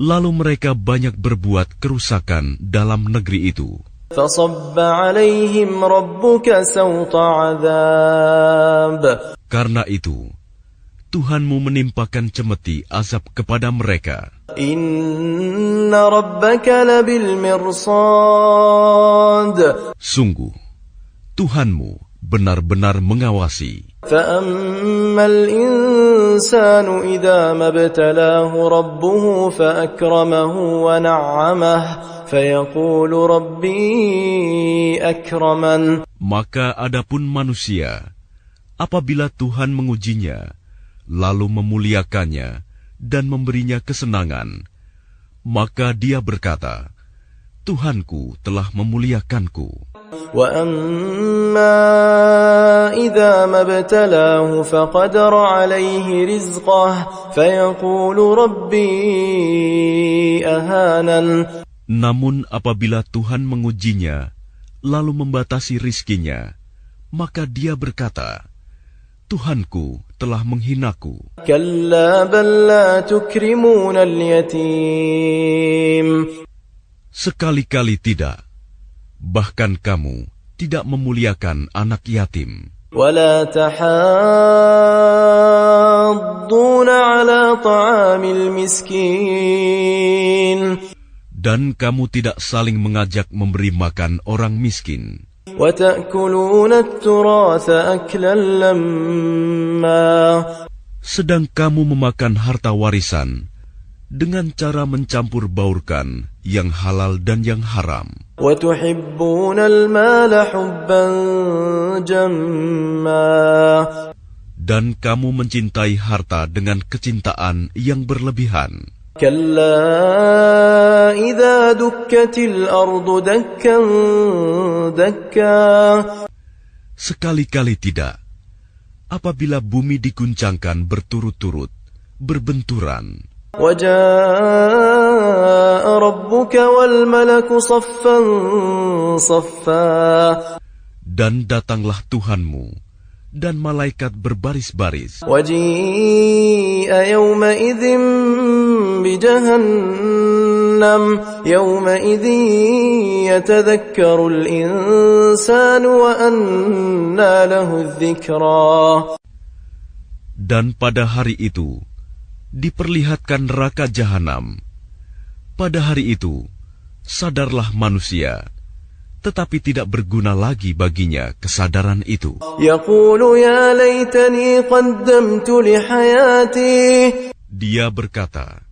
lalu mereka banyak berbuat kerusakan dalam negeri itu. فصب عليهم ربك سوط عذاب Karena itu, Tuhanmu menimpakan cemeti azab kepada mereka. إن ربك لبالمرصاد Sungguh, Tuhanmu benar-benar mengawasi. فأما الإنسان إذا ما ابتلاه ربه فأكرمه ونعمه فيقول ربي أكرمن Maka adapun manusia, apabila Tuhan mengujinya, lalu memuliakannya dan memberinya kesenangan, maka dia berkata, Tuhanku telah memuliakanku. وأما إذا ما ابتلاه فقدر عليه رزقه فيقول ربي أهانن Namun apabila Tuhan mengujinya, lalu membatasi rizkinya, maka dia berkata, Tuhanku telah menghinaku. كلا بل لا تكرمون اليتيم Sekali-kali tidak. Bahkan kamu tidak memuliakan anak yatim. ولا تحاضون على طعام المسكين Dan kamu tidak saling mengajak memberi makan orang miskin. وتأكلون التراث أكلا لما Sedang kamu memakan harta warisan dengan cara mencampur baurkan yang halal dan yang haram. وتحبون المال حبا جما Dan kamu mencintai harta dengan kecintaan yang berlebihan. كلا إذا دكت الأرض دكا دكا Sekali-kali tidak. Apabila bumi diguncangkan berturut-turut, berbenturan, وجاء ربك والملك صفا صفا Dan datanglah Tuhanmu, dan malaikat berbaris-baris. وَجِيءَ يَوْمَئِذٍ بِجَهَنَّمَ يَوْمَئِذٍ يَتَذَكَّرُ الْإِنسَانُ وَأَنَّى لَهُ الذِّكْرَى. Dan pada hari itu, diperlihatkan neraka jahanam. Pada hari itu, sadarlah manusia, tetapi tidak berguna lagi baginya kesadaran itu. يَقُولُ يَا لَيْتَنِي قَدَّمْتُ لِحَيَاتِي. Dia berkata,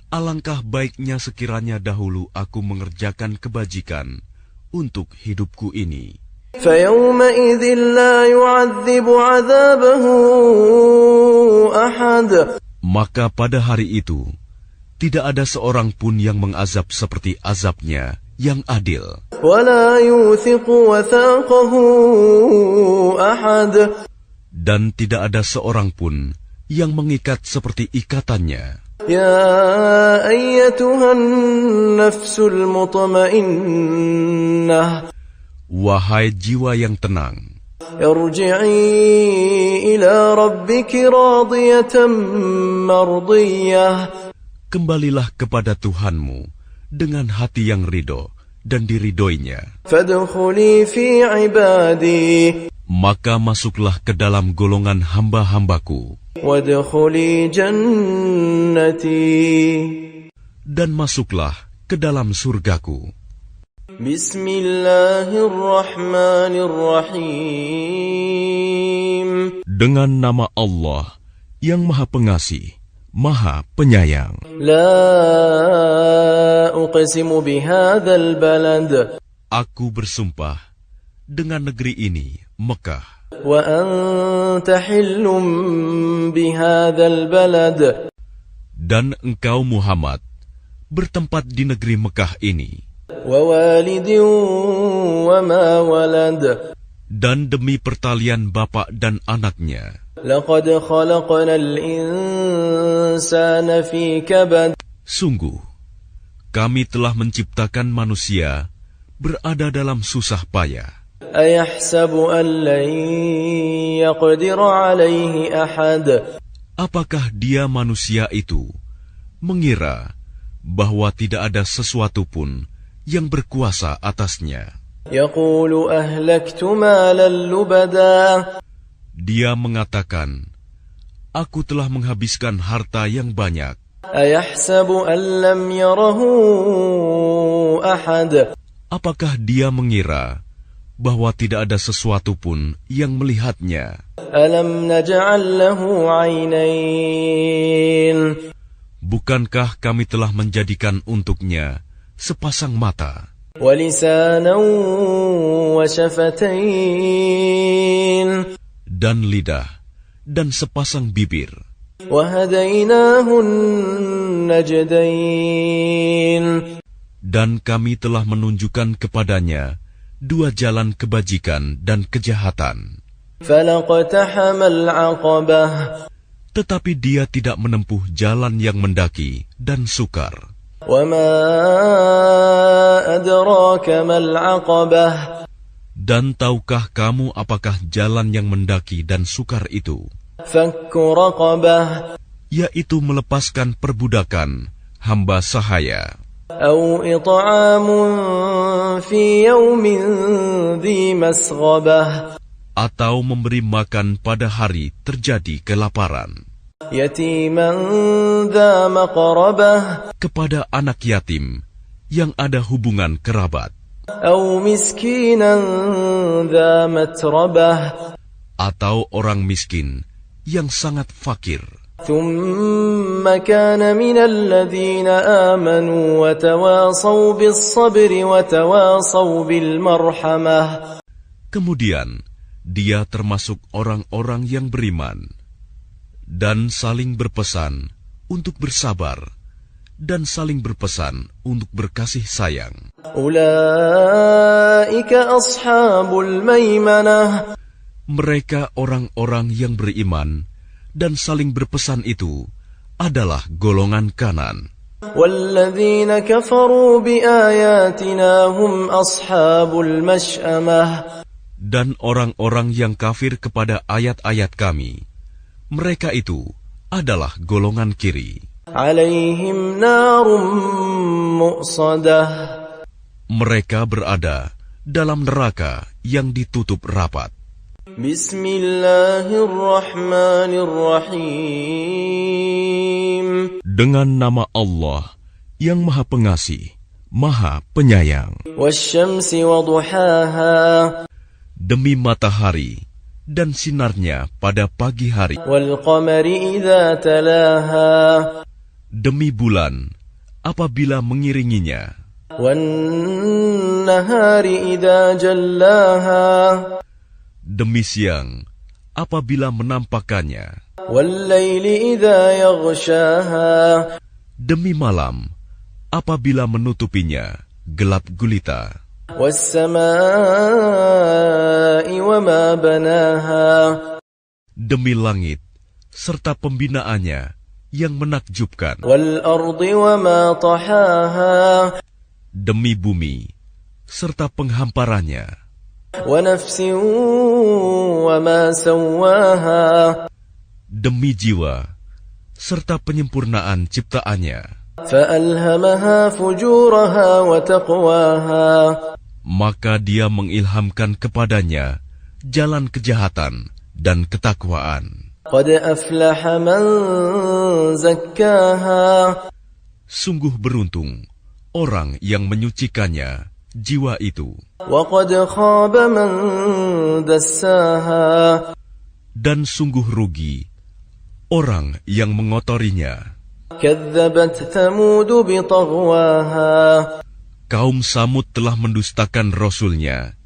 alangkah baiknya sekiranya dahulu aku mengerjakan kebajikan untuk hidupku ini. فَيَوْمَئِذٍ لَا يُعَذِّبُ عَذَابَهُ أَحَدٌ. Maka pada hari itu, tidak ada seorang pun yang mengazab seperti azabnya yang adil. وَلَا يُوثِقُ وَثَاقَهُ أَحَدٌ. Dan tidak ada seorang pun yang mengikat seperti ikatannya. يَا أَيَّتُهَا النَّفْسُ الْمُطْمَئِنَّةُ. Wahai jiwa yang tenang, ارجعي إلى ربك راضية مرضية. kembalilah kepada Tuhanmu dengan hati yang ridho dan diridhoinya. فادخلي في عبادي. Maka masuklah ke dalam golongan hamba-hambaku. وادخلي جنتي. Dan masuklah ke dalam surgaku. بسم الله الرحمن الرحيم. Dengan nama Allah yang Maha Pengasih, Maha Penyayang. لا أقسم بهذا البلد. Aku bersumpah dengan negeri ini, Mekah. وأنت حل بهذا البلد. Dan engkau Muhammad bertempat di negeri Mekah ini. ووالد وما ولد. Dan demi pertalian bapak dan anaknya, لقد خلقنا الإنسان في كبد. sungguh kami telah menciptakan manusia berada dalam susah payah. أيحسب أن لن يقدر عليه أحد. Apakah dia manusia itu mengira bahwa tidak ada sesuatu pun yang berkuasa atasnya? يقول أهلكت مالا لبدا. Dia mengatakan, aku telah menghabiskan harta yang banyak. أيحسب أن لم يره أحد. Apakah dia mengira bahwa tidak ada sesuatu pun yang melihatnya? ألم نجعل له عينين. Bukankah kami telah menjadikan untuknya sepasang mata ولسانا وشفتين. dan lidah dan sepasang bibir? وهديناه النجدين. Dan kami telah menunjukkan kepadanya dua jalan kebajikan dan kejahatan. فلقتحم العقبة. Tetapi dia tidak menempuh jalan yang mendaki dan sukar. وما أدراك ما العقبة. Dan tahukah kamu apakah jalan yang mendaki dan sukar itu? فك رقبة. Yaitu melepaskan perbudakan hamba sahaya, أو إطعام في يوم ذي مسغبة. atau memberi makan pada hari terjadi kelaparan يتيما ذا مقربة. kepada anak yatim yang ada hubungan kerabat, أو مسكينا ذا متربة. atau orang miskin yang sangat fakir. ثم كان من الذين آمنوا وتواصوا بالصبر وتواصوا بالمرحمة. Kemudian dia termasuk orang-orang yang beriman dan saling berpesan untuk bersabar dan saling berpesan untuk berkasih sayang. أولئك أصحاب الميمنة. Mereka orang-orang yang beriman dan saling berpesan itu adalah golongan kanan. والذين كفروا بآياتنا هم أصحاب المشأمة. Dan orang-orang yang kafir kepada ayat-ayat kami, mereka itu adalah golongan kiri. عليهم نار مؤصدة. Mereka berada dalam neraka yang ditutup rapat. Bismillahirrahmanirrahim. Dengan nama Allah yang Maha Pengasih, Maha Penyayang. Wasyamsi wa duhaha. Demi matahari dan sinarnya pada pagi hari. Wal qamari idza talaha. Demi bulan apabila mengiringinya. Wan nahari idza jallaha. Demi siang apabila menampakkannya. Wal laili idza yaghshaha. Demi malam apabila menutupinya gelap gulita. Was samaa'i wa ma banaha. Demi langit serta pembinaannya yang menakjubkan. Wal ardi wa ma tahaha. Demi bumi serta penghamparannya. Wa nafsin wa ma sawwaha. Demi jiwa serta penyempurnaan ciptaannya. Fa'alhamaha fujuraha wa taqwaha. Maka dia mengilhamkan kepadanya jalan kejahatan dan ketakwaan. Qad aflaha man zakkaha. Sungguh beruntung orang yang menyucikannya, jiwa itu. Wa qad khaba man dassaha. Dan sungguh rugi orang yang mengotorinya. Kadzabat Thamud bi taghwaha. Kaum Samud telah mendustakan Rasulnya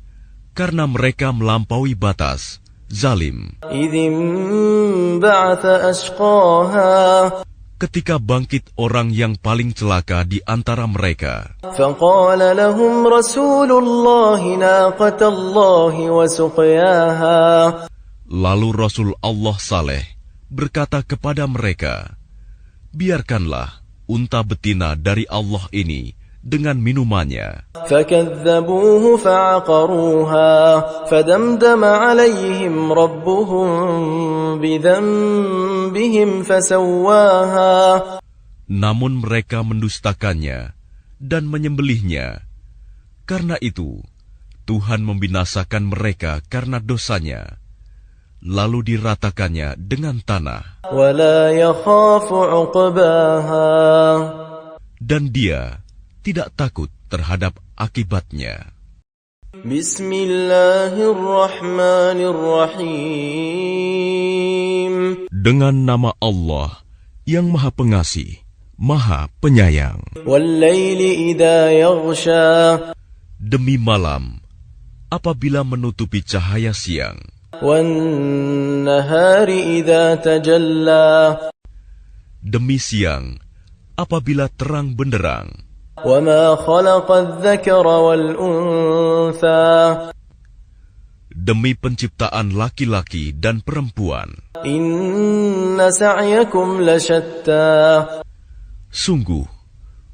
karena mereka melampaui batas, zalim. Idzin ba'atha ashqaha. Ketika bangkit orang yang paling celaka di antara mereka. Faqala lahum Rasulullahi naqatallahi wa suqyaha. Lalu Rasul Allah Saleh berkata kepada mereka, biarkanlah unta betina dari Allah ini dengan minumannya. فَكَذَّبُوهُ فَعَقَرُوهَا فَدَمْدَمَ عَلَيْهِمْ رَبُّهُمْ بِذَنبِهِمْ فَسَوَّاهَا. Namun mereka mendustakannya dan menyembelihnya. Karena itu, Tuhan membinasakan mereka karena dosanya, lalu diratakannya dengan tanah. وَلَا يَخَافُ عُقْبَاهَا. Dan dia tidak takut terhadap akibatnya. Bismillahirrahmanirrahim. Dengan nama Allah yang Maha Pengasih, Maha Penyayang. Wal-laili idza yaghsha. Demi malam apabila menutupi cahaya siang. Wan-nahari idza tajalla. Demi siang apabila terang benderang. وَمَا خَلَقَ الذَّكَرَ وَالْأُنثَى. Demi penciptaan laki-laki dan perempuan. إِنَّ سَعْيَكُمْ لَشَتَّى. Sungguh,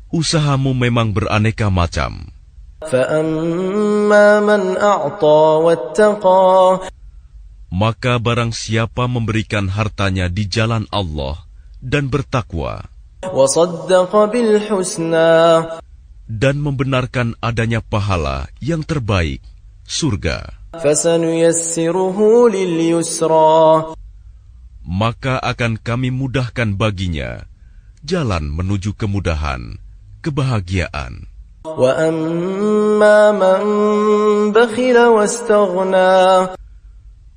usahamu memang beraneka macam. فَأَمَّا مَنْ أَعْطَى وَاتَّقَى. Maka barang siapa memberikan hartanya di jalan Allah dan bertakwa. وَصَدَّقَ بِالْحُسْنَى. Dan membenarkan adanya pahala yang terbaik, surga. فَسَنُيَسِّرُهُ لِلْيُسْرَى. Maka akan kami mudahkan baginya jalan menuju kemudahan, kebahagiaan. وَأَمَّا مَنْ بَخِلَ وَاسْتَغْنَى.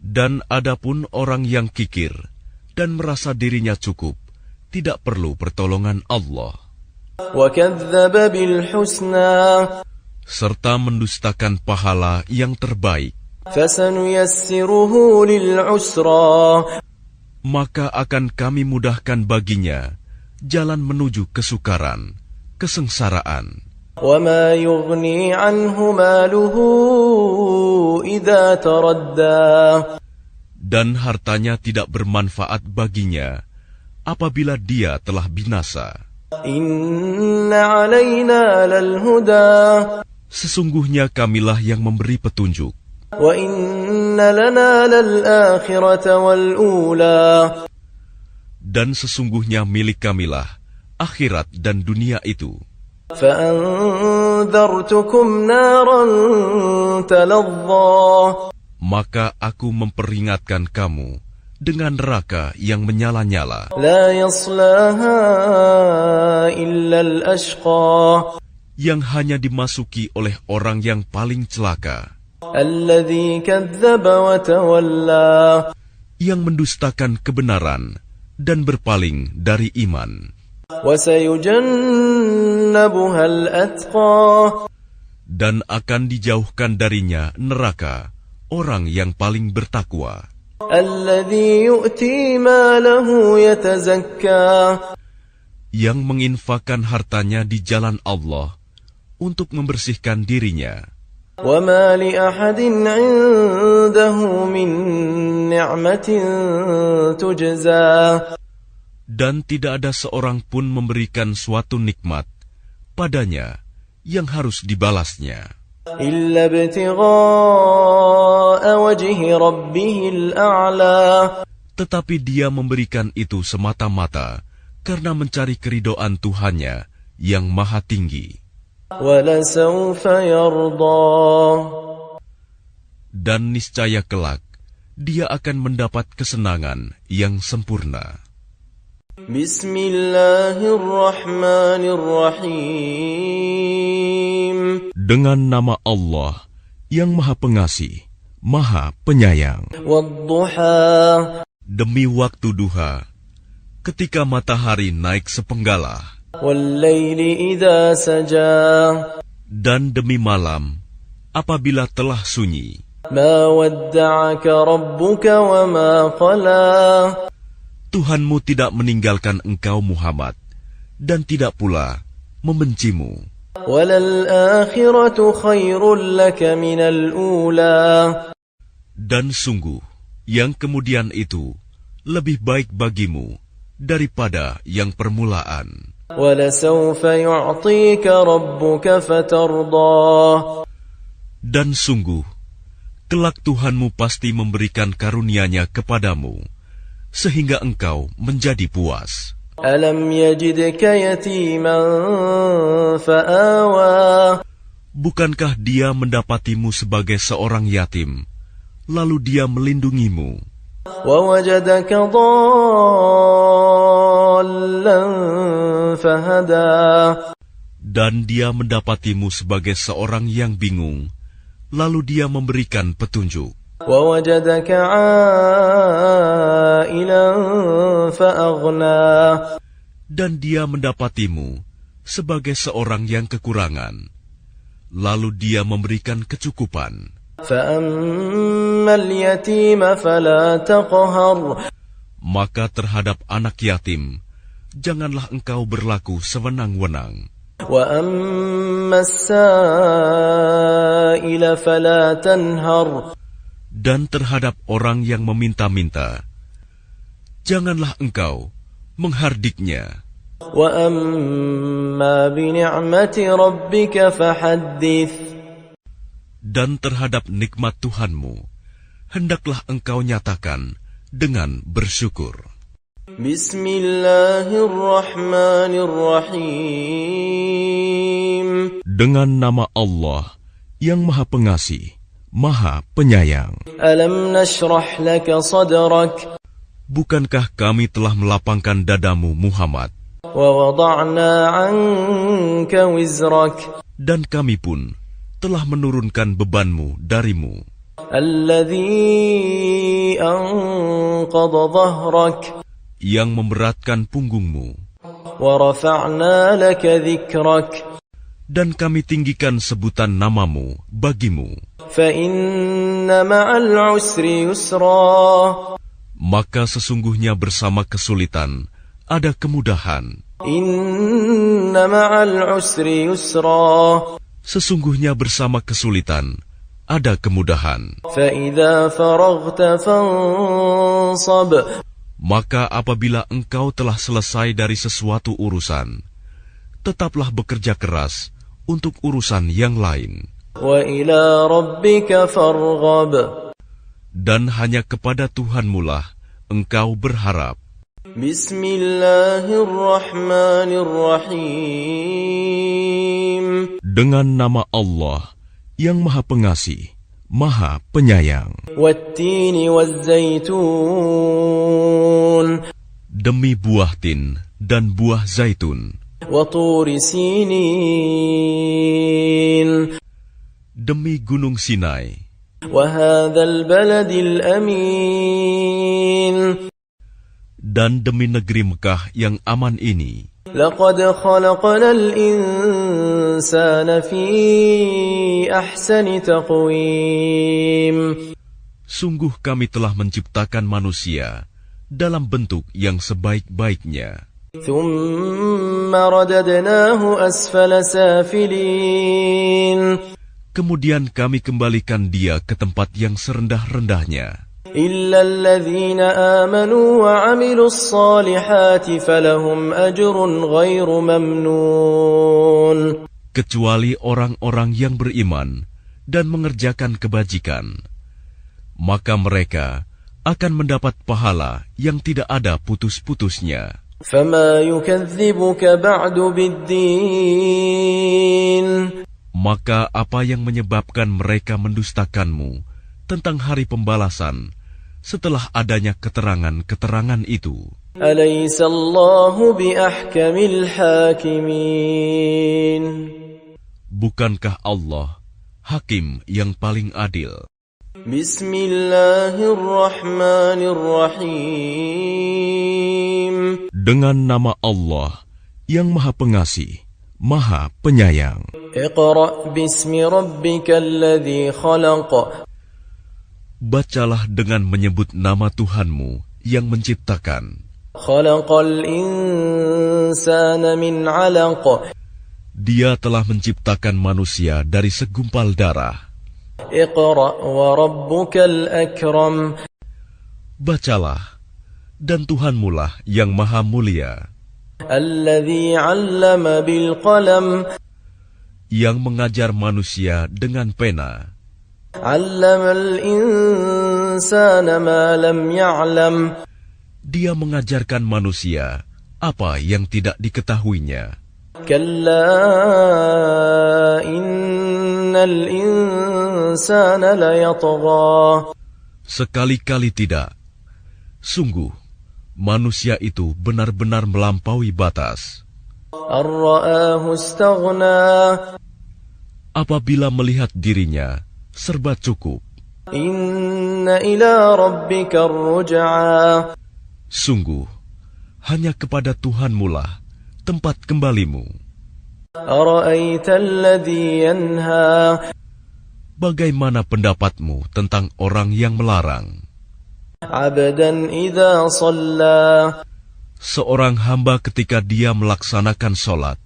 Dan adapun orang yang kikir dan merasa dirinya cukup, tidak perlu pertolongan Allah. وَكَذَّبَ بِالْحُسْنَى. Serta mendustakan pahala yang terbaik. فَسَنُيَسِّرُهُ لِلْعُسْرَى. Maka akan kami mudahkan baginya jalan menuju kesukaran, kesengsaraan. وَمَا يُغْنِي عَنْهُ مَالُهُ إِذَا تَرَدَّى. Dan hartanya tidak bermanfaat baginya apabila dia telah binasa. Inna alaina lal huda. Sesungguhnya kamilah yang memberi petunjuk. وَإِنَّ لَنَا لَلْآخِرَةَ وَالْأُولَى. Dan sesungguhnya milik kamilah akhirat dan dunia itu. فَأَنذَرْتُكُمْ نَارًا تَلَظَّى. Maka aku memperingatkan kamu dengan neraka yang menyala-nyala. لَا يَصْلَاهَا إِلَّا الْأَشْقَى. Yang hanya dimasuki oleh orang yang paling celaka. الَّذِي كَذَّبَ وَتَوَلَّى. Yang mendustakan kebenaran dan berpaling dari iman. وَسَيُجَنَّبُهَا الْأَتْقَى. Dan akan dijauhkan darinya neraka orang yang paling bertakwa. الَّذِي يُؤْتِي مَالَهُ يَتَزَكَّى. Yang menginfakkan hartanya di jalan Allah untuk membersihkan dirinya. وَمَا لِأَحَدٍ عِندَهُ مِنْ نِعْمَةٍ تُجْزَى. Dan tidak ada seorang pun memberikan suatu nikmat padanya yang harus dibalasnya. إِلَّا ابْتِغَاءَ وَجْهِ رَبِّهِ الْأَعْلَى. Tetapi dia memberikan itu semata-mata karena mencari keridhaan Tuhannya yang maha tinggi. وَلَسَوْفَ يَرْضَى. Dan niscaya kelak dia akan mendapat kesenangan yang sempurna. Bismillahirrahmanirrahim. Dengan nama Allah yang Maha Pengasih, Maha Penyayang. Wadduha. Demi waktu duha, ketika matahari naik sepenggalah. Wallaili idza saja. Dan demi malam, apabila telah sunyi. Ma wadda'aka rabbuka wa ma qala. Tuhanmu tidak meninggalkan engkau Muhammad, dan tidak pula membencimu. Walal akhiratu khairul laka minal ula. Dan sungguh, yang kemudian itu lebih baik bagimu daripada yang permulaan. Walasawfa yu'tika rabbuka fatarda. Dan sungguh, kelak Tuhanmu pasti memberikan karunia-Nya kepadamu, sehingga engkau menjadi puas. Alam yajidka yatiman fa'awa. Bukankah Dia mendapatimu sebagai seorang yatim, lalu Dia melindungimu? Wawajadaka dhallan fahada. Dan Dia mendapatimu sebagai seorang yang bingung, lalu Dia memberikan petunjuk. وَوَجَدَكَ عَائِلًا فَأَغْنَى. Dan Dia mendapatimu sebagai seorang yang kekurangan, lalu Dia memberikan kecukupan. فَأَمَّا الْيَتِيمَ فَلَا تَقْهَرْ. Maka terhadap anak yatim, janganlah engkau berlaku sewenang-wenang. وَأَمَّا السَّائِلَ فَلَا تَنْهَرْ. Dan terhadap orang yang meminta-minta, janganlah engkau menghardiknya. وَأَمَّا بِنِعْمَةِ رَبِّكَ فَحَدِّثْ. Dan terhadap nikmat Tuhanmu, hendaklah engkau nyatakan dengan bersyukur. Bismillahirrahmanirrahim. Dengan nama Allah yang Maha Pengasih, Maha Penyayang. Alam nashrah laka sadrak. Bukankah kami telah melapangkan dadamu Muhammad? Wa wada'na 'anka wizrak. Dan kami pun telah menurunkan bebanmu darimu. Alladhi anqadha dhahrak. Yang memberatkan punggungmu. Wa rafa'na laka dhikrak. Dan kami tinggikan sebutan namamu bagimu. فَإِنَّ مَعَ الْعُسْرِ يُسْرًا. Maka sesungguhnya bersama kesulitan ada kemudahan. إِنَّ مَعَ الْعُسْرِ يُسْرًا. Sesungguhnya bersama kesulitan ada kemudahan. فَإِذَا فَرَغْتَ فَانصَبْ. Maka apabila engkau telah selesai dari sesuatu urusan, tetaplah bekerja keras untuk urusan yang lain. وإلى ربك فارغب. Dan hanya kepada Tuhanmulah engkau berharap. Bismillahirrahmanirrahim. Dengan nama Allah yang Maha Pengasih, Maha Penyayang. Wattini wazzaitun. Demi buah tin dan buah zaitun. Waturi sinin. Demi gunung Sinai. Wahadzal baladil amin. Dan demi negeri Mekah yang aman ini. Laqad khalaqnal insana fi ahsani taqwim. Sungguh kami telah menciptakan manusia dalam bentuk yang sebaik-baiknya. Thumma radadnahu asfala safilin. Kemudian kami kembalikan dia ke tempat yang serendah-rendahnya. Illa alladhina amanu wa 'amilus salihati falahum ajrun ghairu mamnun. Kecuali orang-orang yang beriman dan mengerjakan kebajikan, maka mereka akan mendapat pahala yang tidak ada putus-putusnya. Fama yukadzibuka ba'du biddin. Maka apa yang menyebabkan mereka mendustakanmu tentang hari pembalasan setelah adanya keterangan-keterangan itu? Alaysa Allahu biahkamil hakimin. Bukankah Allah Hakim yang paling adil? Bismillahirrahmanirrahim. Dengan nama Allah yang Maha Pengasih, Maha Penyayang. Iqra' bismi rabbikal ladzi khalaq. Bacalah dengan menyebut nama Tuhanmu yang menciptakan. Khalaqal insana min 'alaq. Dia telah menciptakan manusia dari segumpal darah. Iqra' wa rabbukal akram. Bacalah, dan Tuhanmulah yang maha mulia. Alladzi 'allama bil qalam. Yang mengajar manusia dengan pena. 'Allamal insana ma lam ya'lam. Dia mengajarkan manusia apa yang tidak diketahuinya. Kalla innal insana layatgha. Sekali-kali tidak. Sungguh, manusia itu benar-benar melampaui batas. Ar-ra'ahu istaghna. Apabila melihat dirinya serba cukup. Inna ila rabbika ar-ruj'a. Sungguh, hanya kepada Tuhanmulah tempat kembalimu. Ara'aita alladhi yanha. Bagaimana pendapatmu tentang orang yang melarang? Abdan idza shalla. Seorang hamba ketika dia melaksanakan sholat.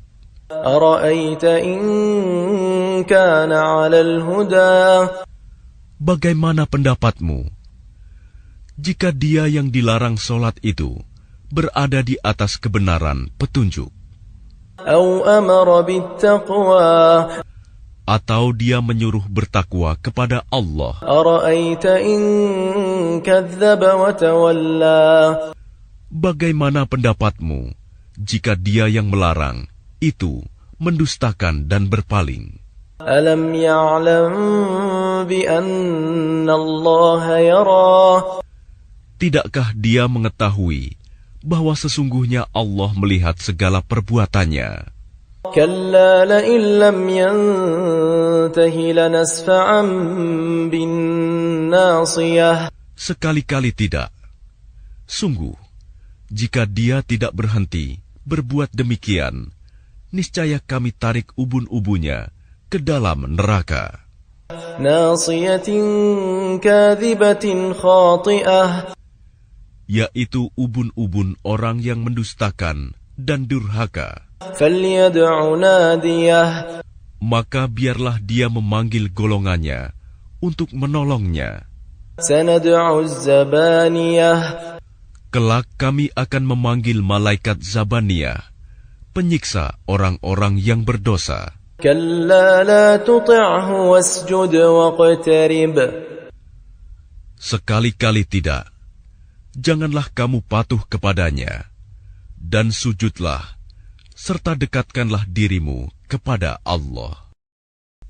Ara'aita in kana 'alal huda. Bagaimana pendapatmu jika dia yang dilarang sholat itu berada di atas kebenaran petunjuk? Au amara bittaqwa. Atau dia menyuruh bertakwa kepada Allah. Ara'aita in kadzdzaba wa tawalla. Bagaimana pendapatmu jika dia yang melarang itu mendustakan dan berpaling? Alam ya'lam bi anna Allah yara. Tidakkah dia mengetahui bahwa sesungguhnya Allah melihat segala perbuatannya? Kalla la illam yantahi lanasfa'an bin nasiyah. Sekali-kali tidak. Sungguh, jika dia tidak berhenti berbuat demikian, niscaya kami tarik ubun-ubunnya ke dalam neraka. Nasiyatin kadhibatin khati'ah. Yaitu ubun-ubun orang yang mendustakan dan durhaka. Falyad'u nadiyah. Maka biarlah dia memanggil golongannya untuk menolongnya. Sanad'u zabaniyah. Kelak kami akan memanggil malaikat Zabaniyah, penyiksa orang-orang yang berdosa. كلا لا تطعه واسجد واقترب. Sekali-kali tidak. Janganlah kamu patuh kepadanya, dan sujudlah, serta dekatkanlah dirimu kepada Allah.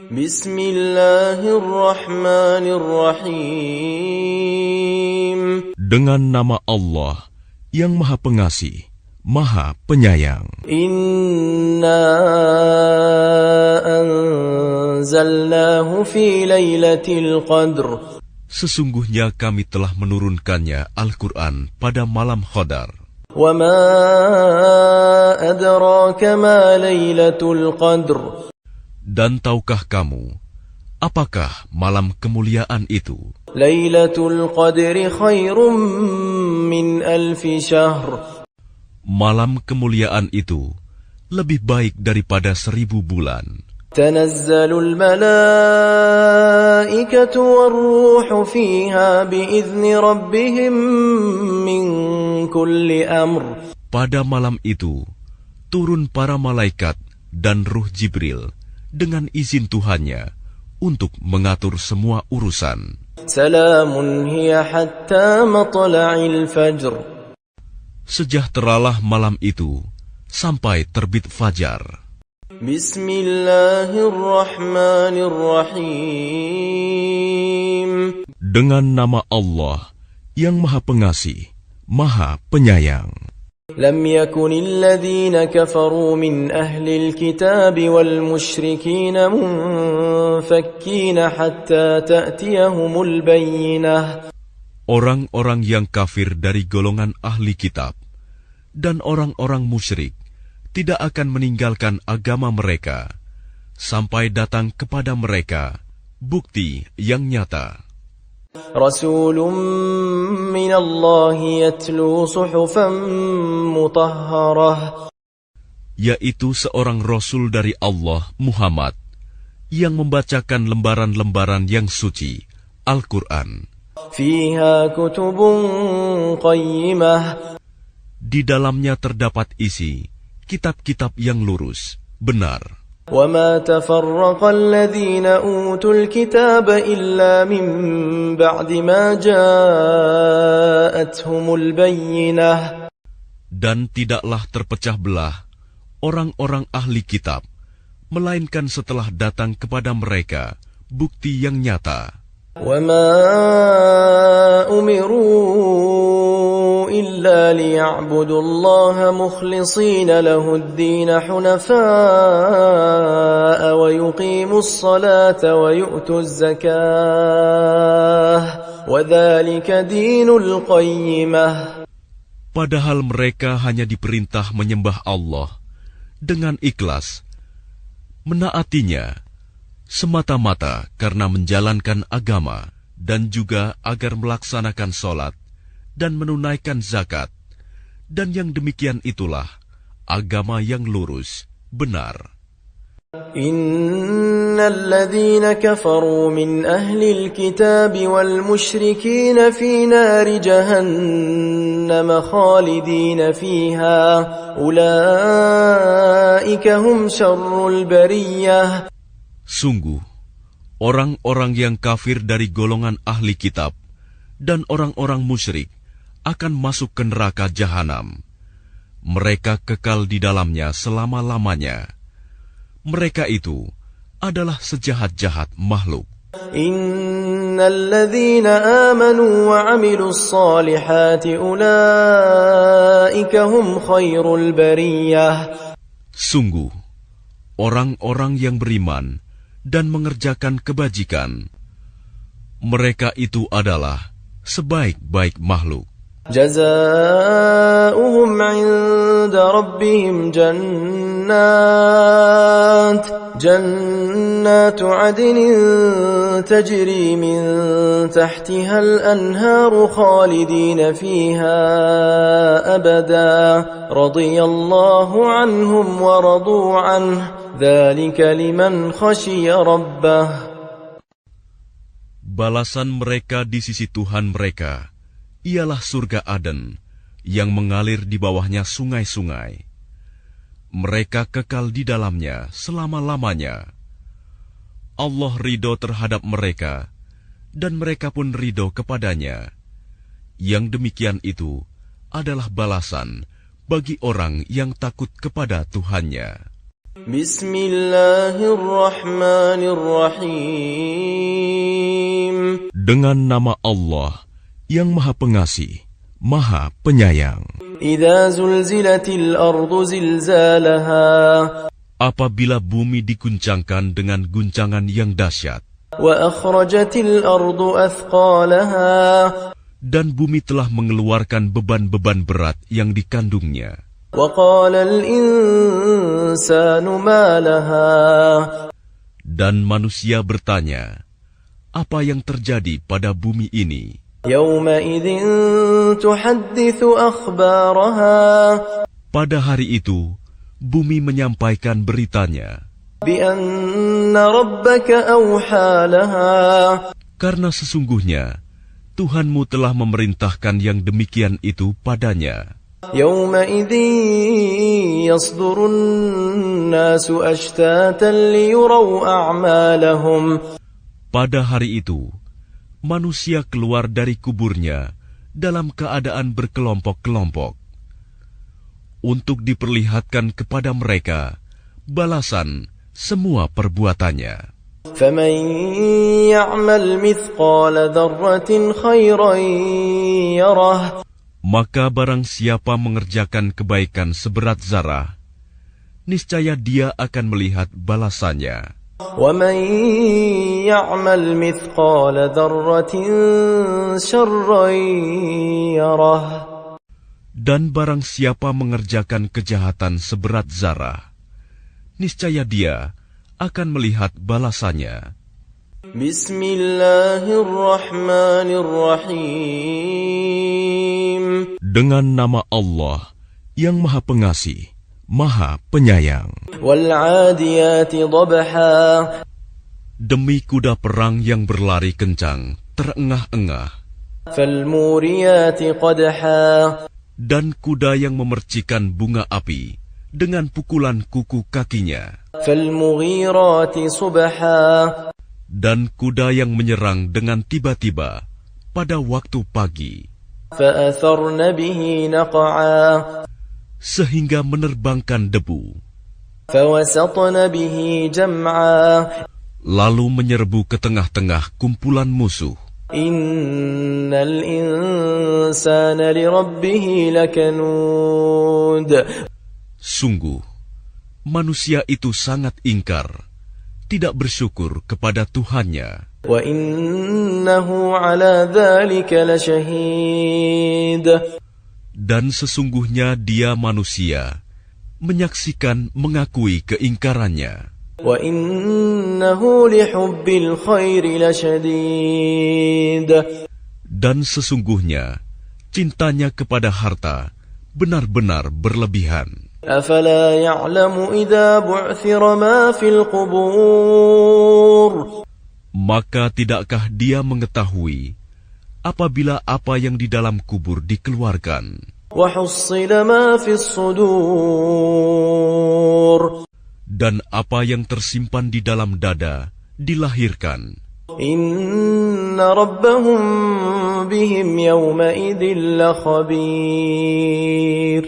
Bismillahirrahmanirrahim. Dengan nama Allah yang Maha Pengasih, Maha Penyayang. Inna anzalnahu fi lailatul qadr. Sesungguhnya kami telah menurunkannya Al-Quran pada malam Qadar. Wa ma adraka ma lailatul qadr. Dan tahukah kamu, apakah malam kemuliaan itu? Lailatul qadri khairum min alfi syahr. Malam kemuliaan itu lebih baik daripada 1000 bulan. تنزل الملائكة والروح فيها بإذن ربهم من كل أمر. Pada malam itu, turun para malaikat dan ruh Jibril dengan izin Tuhannya untuk mengatur semua urusan. Salamun hiya hatta matla'il fajr. Sejahteralah malam itu sampai terbit fajar. Bismillahirrahmanirrahim. Dengan nama Allah yang Maha Pengasih, Maha Penyayang. Lam yakunil ladzina kafaru min ahlil kitab wal musyrikin munfakkin hatta ta'tiyahumul bayyinah. Orang-orang yang kafir dari golongan ahli kitab dan orang-orang musyrik tidak akan meninggalkan agama mereka sampai datang kepada mereka bukti yang nyata. Rasulun minallahi yatlu suhufan mutahharah. Yaitu seorang Rasul dari Allah, Muhammad, yang membacakan lembaran-lembaran yang suci, Al-Quran. Fiha kutubun qayyimah. Di dalamnya terdapat isi kitab-kitab yang lurus, benar. وَمَا تَفَرَّقَ الَّذِينَ أُوتُوا الْكِتَابَ إِلَّا مِنْ بَعْدِ مَا جَاءَتْهُمُ الْبَيِّنَةُ. Dan tidaklah terpecah belah orang-orang ahli kitab, melainkan setelah datang kepada mereka bukti yang nyata. وَمَا أُمِرُوا إِلَّا لِيَعْبُدُوا اللَّهَ مُخْلِصِينَ لَهُ الدِّينَ حُنَفَاءَ وَيُقِيمُوا الصَّلَاةَ وَيُؤْتُوا الزَّكَاةَ وَذَلِكَ دِينُ الْقَيِّمَةِ. Padahal mereka hanya diperintah menyembah Allah dengan ikhlas, menaatinya semata-mata karena menjalankan agama, dan juga agar melaksanakan sholat dan menunaikan zakat. Dan yang demikian itulah agama yang lurus, benar. Innal ladzina kafaru min ahlil kitab wal musyrikin fi nari jahannam khalidin fiha ulaika hum syarrul bariyah. Sungguh, orang-orang yang kafir dari golongan ahli kitab dan orang-orang musyrik akan masuk ke neraka jahanam. Mereka kekal di dalamnya selama-lamanya. Mereka itu adalah sejahat-jahat makhluk. Innal ladzina amanu wa 'amilus solihati ulaika hum khairul bariyah. Sungguh, orang-orang yang beriman dan mengerjakan kebajikan, mereka itu adalah sebaik-baik makhluk. Jazaohum 'inda rabbihim jannatu 'adnin tajri min tahtiha al-anharu khalidin fiha abada radiyallahu 'anhum wa radu 'anhu dzalika liman khashiya rabbah. Balasan mereka di sisi Tuhan mereka ialah surga Aden yang mengalir di bawahnya sungai-sungai. mereka kekal di dalamnya selama-lamanya. Allah ridho terhadap mereka, dan mereka pun ridho kepadanya. Yang demikian itu adalah balasan bagi orang yang takut kepada Tuhannya. Bismillahirrahmanirrahim. Dengan nama Allah yang Maha Pengasih, Maha Penyayang. Idza zulzilatil ardu zilzalaha. Apabila bumi diguncangkan dengan guncangan yang dahsyat, Wa akhrajatil ardu athqalaha. dan bumi telah mengeluarkan beban-beban berat yang dikandungnya. Wa qala al-insanu ma laha. Dan manusia bertanya, apa yang terjadi pada bumi ini? Yawma idzin tuhadditsu akhbaraha. Pada hari itu, bumi menyampaikan beritanya. Bi anna rabbaka awha laha. Karena sesungguhnya, Tuhanmu telah memerintahkan yang demikian itu padanya. Yawma idzin yasdurun nasu ashtatan liyuraw a'malahum. Pada hari itu, manusia keluar dari kuburnya dalam keadaan berkelompok-kelompok untuk diperlihatkan kepada mereka balasan semua perbuatannya. فَمَنْ يَعْمَلْ مِثْقَالَ ذَرَّةٍ خَيْرًا يَرَهُ. Maka barang siapa mengerjakan kebaikan seberat zarah, niscaya dia akan melihat balasannya. وَمَنْ يَعْمَلْ مِثْقَالَ ذَرَّةٍ شَرًّا يَرَهُ. Dan barang siapa mengerjakan kejahatan seberat zarah, niscaya dia akan melihat balasannya. Bismillahirrahmanirrahim. Dengan nama Allah yang Maha Pengasih, Maha Penyayang. Wal-'adiyati dhabha. Demi kuda perang yang berlari kencang, terengah-engah, Fal-muriyati qadha. dan kuda yang memercikan bunga api dengan pukulan kuku kakinya, Fal-mughirati subha. dan kuda yang menyerang dengan tiba-tiba pada waktu pagi, Fa'atharna bihi naq'a. sehingga menerbangkan debu, Fawasatna bihi jam'a. lalu menyerbu ke tengah-tengah kumpulan musuh. Innal insana lirabbih lakanud. Sungguh, manusia itu sangat ingkar, tidak bersyukur kepada Tuhannya. Wa innahu ala dzalika lasyahid. Dan sesungguhnya dia manusia, menyaksikan mengakui keingkarannya. Wa innahu lihubbil khairi lasyadid. Dan sesungguhnya cintanya kepada harta benar-benar berlebihan. Afala ya'lamu idza bu'thira ma fil qubur. Maka tidakkah dia mengetahui apabila apa yang di dalam kubur dikeluarkan, Wa hussila ma fis sudur. dan apa yang tersimpan di dalam dada dilahirkan? Inna rabbahum bihim yawma idzin lakhabir.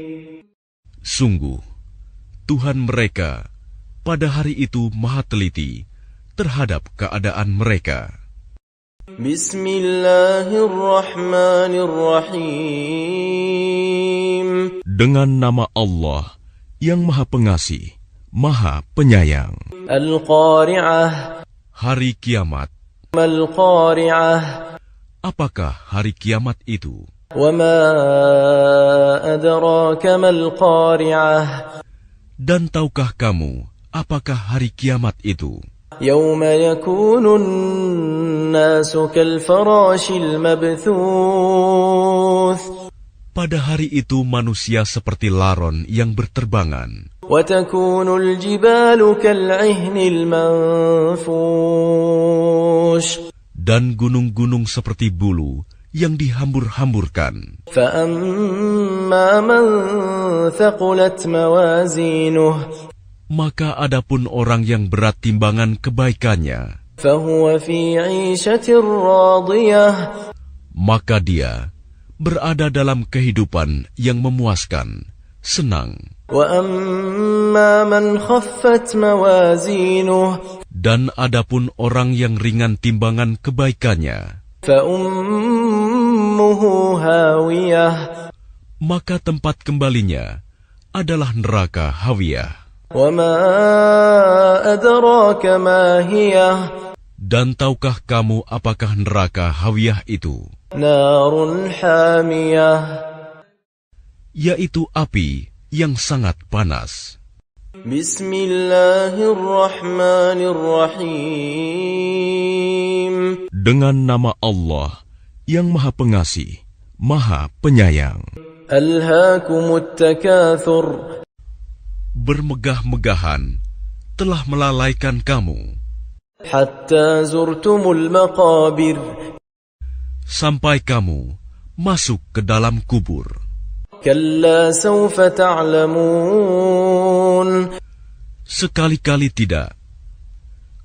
Sungguh, Tuhan mereka pada hari itu maha teliti terhadap keadaan mereka. Bismillahirrahmanirrahim. Dengan nama Allah yang Maha Pengasih, Maha Penyayang. Al-Qari'ah. Hari kiamat. Mal-Qari'ah. Apakah hari kiamat itu? Wa ma adraka mal-Qari'ah. Dan tahukah kamu apakah hari kiamat itu? Yawma yakunun nasu kal-farashil mabthuth. Pada hari itu manusia seperti laron yang berterbangan, Wa takunul jibalu kal-'ihnil manfush. dan gunung-gunung seperti bulu yang dihambur-hamburkan. فأما من ثقلت موازينه Maka adapun orang yang berat timbangan kebaikannya, فهو في عيشة راضية maka dia berada dalam kehidupan yang memuaskan, senang. وأما من خفت موازينه Dan adapun orang yang ringan timbangan kebaikannya, فأمه هاوية maka tempat kembalinya adalah neraka Hawiyah. وما أدراك ما هي Dan tahukah kamu apakah neraka Hawiyah itu? نار حامية Yaitu api yang sangat panas. بسم الله الرحمن الرحيم Dengan nama Allah yang Maha Pengasih, Maha Penyayang. ألهاكم التكاثر Bermegah-megahan telah melalaikan kamu, حتى زرتم المقابر sampai kamu masuk ke dalam kubur. كلا سوف تعلمون Sekali-kali tidak.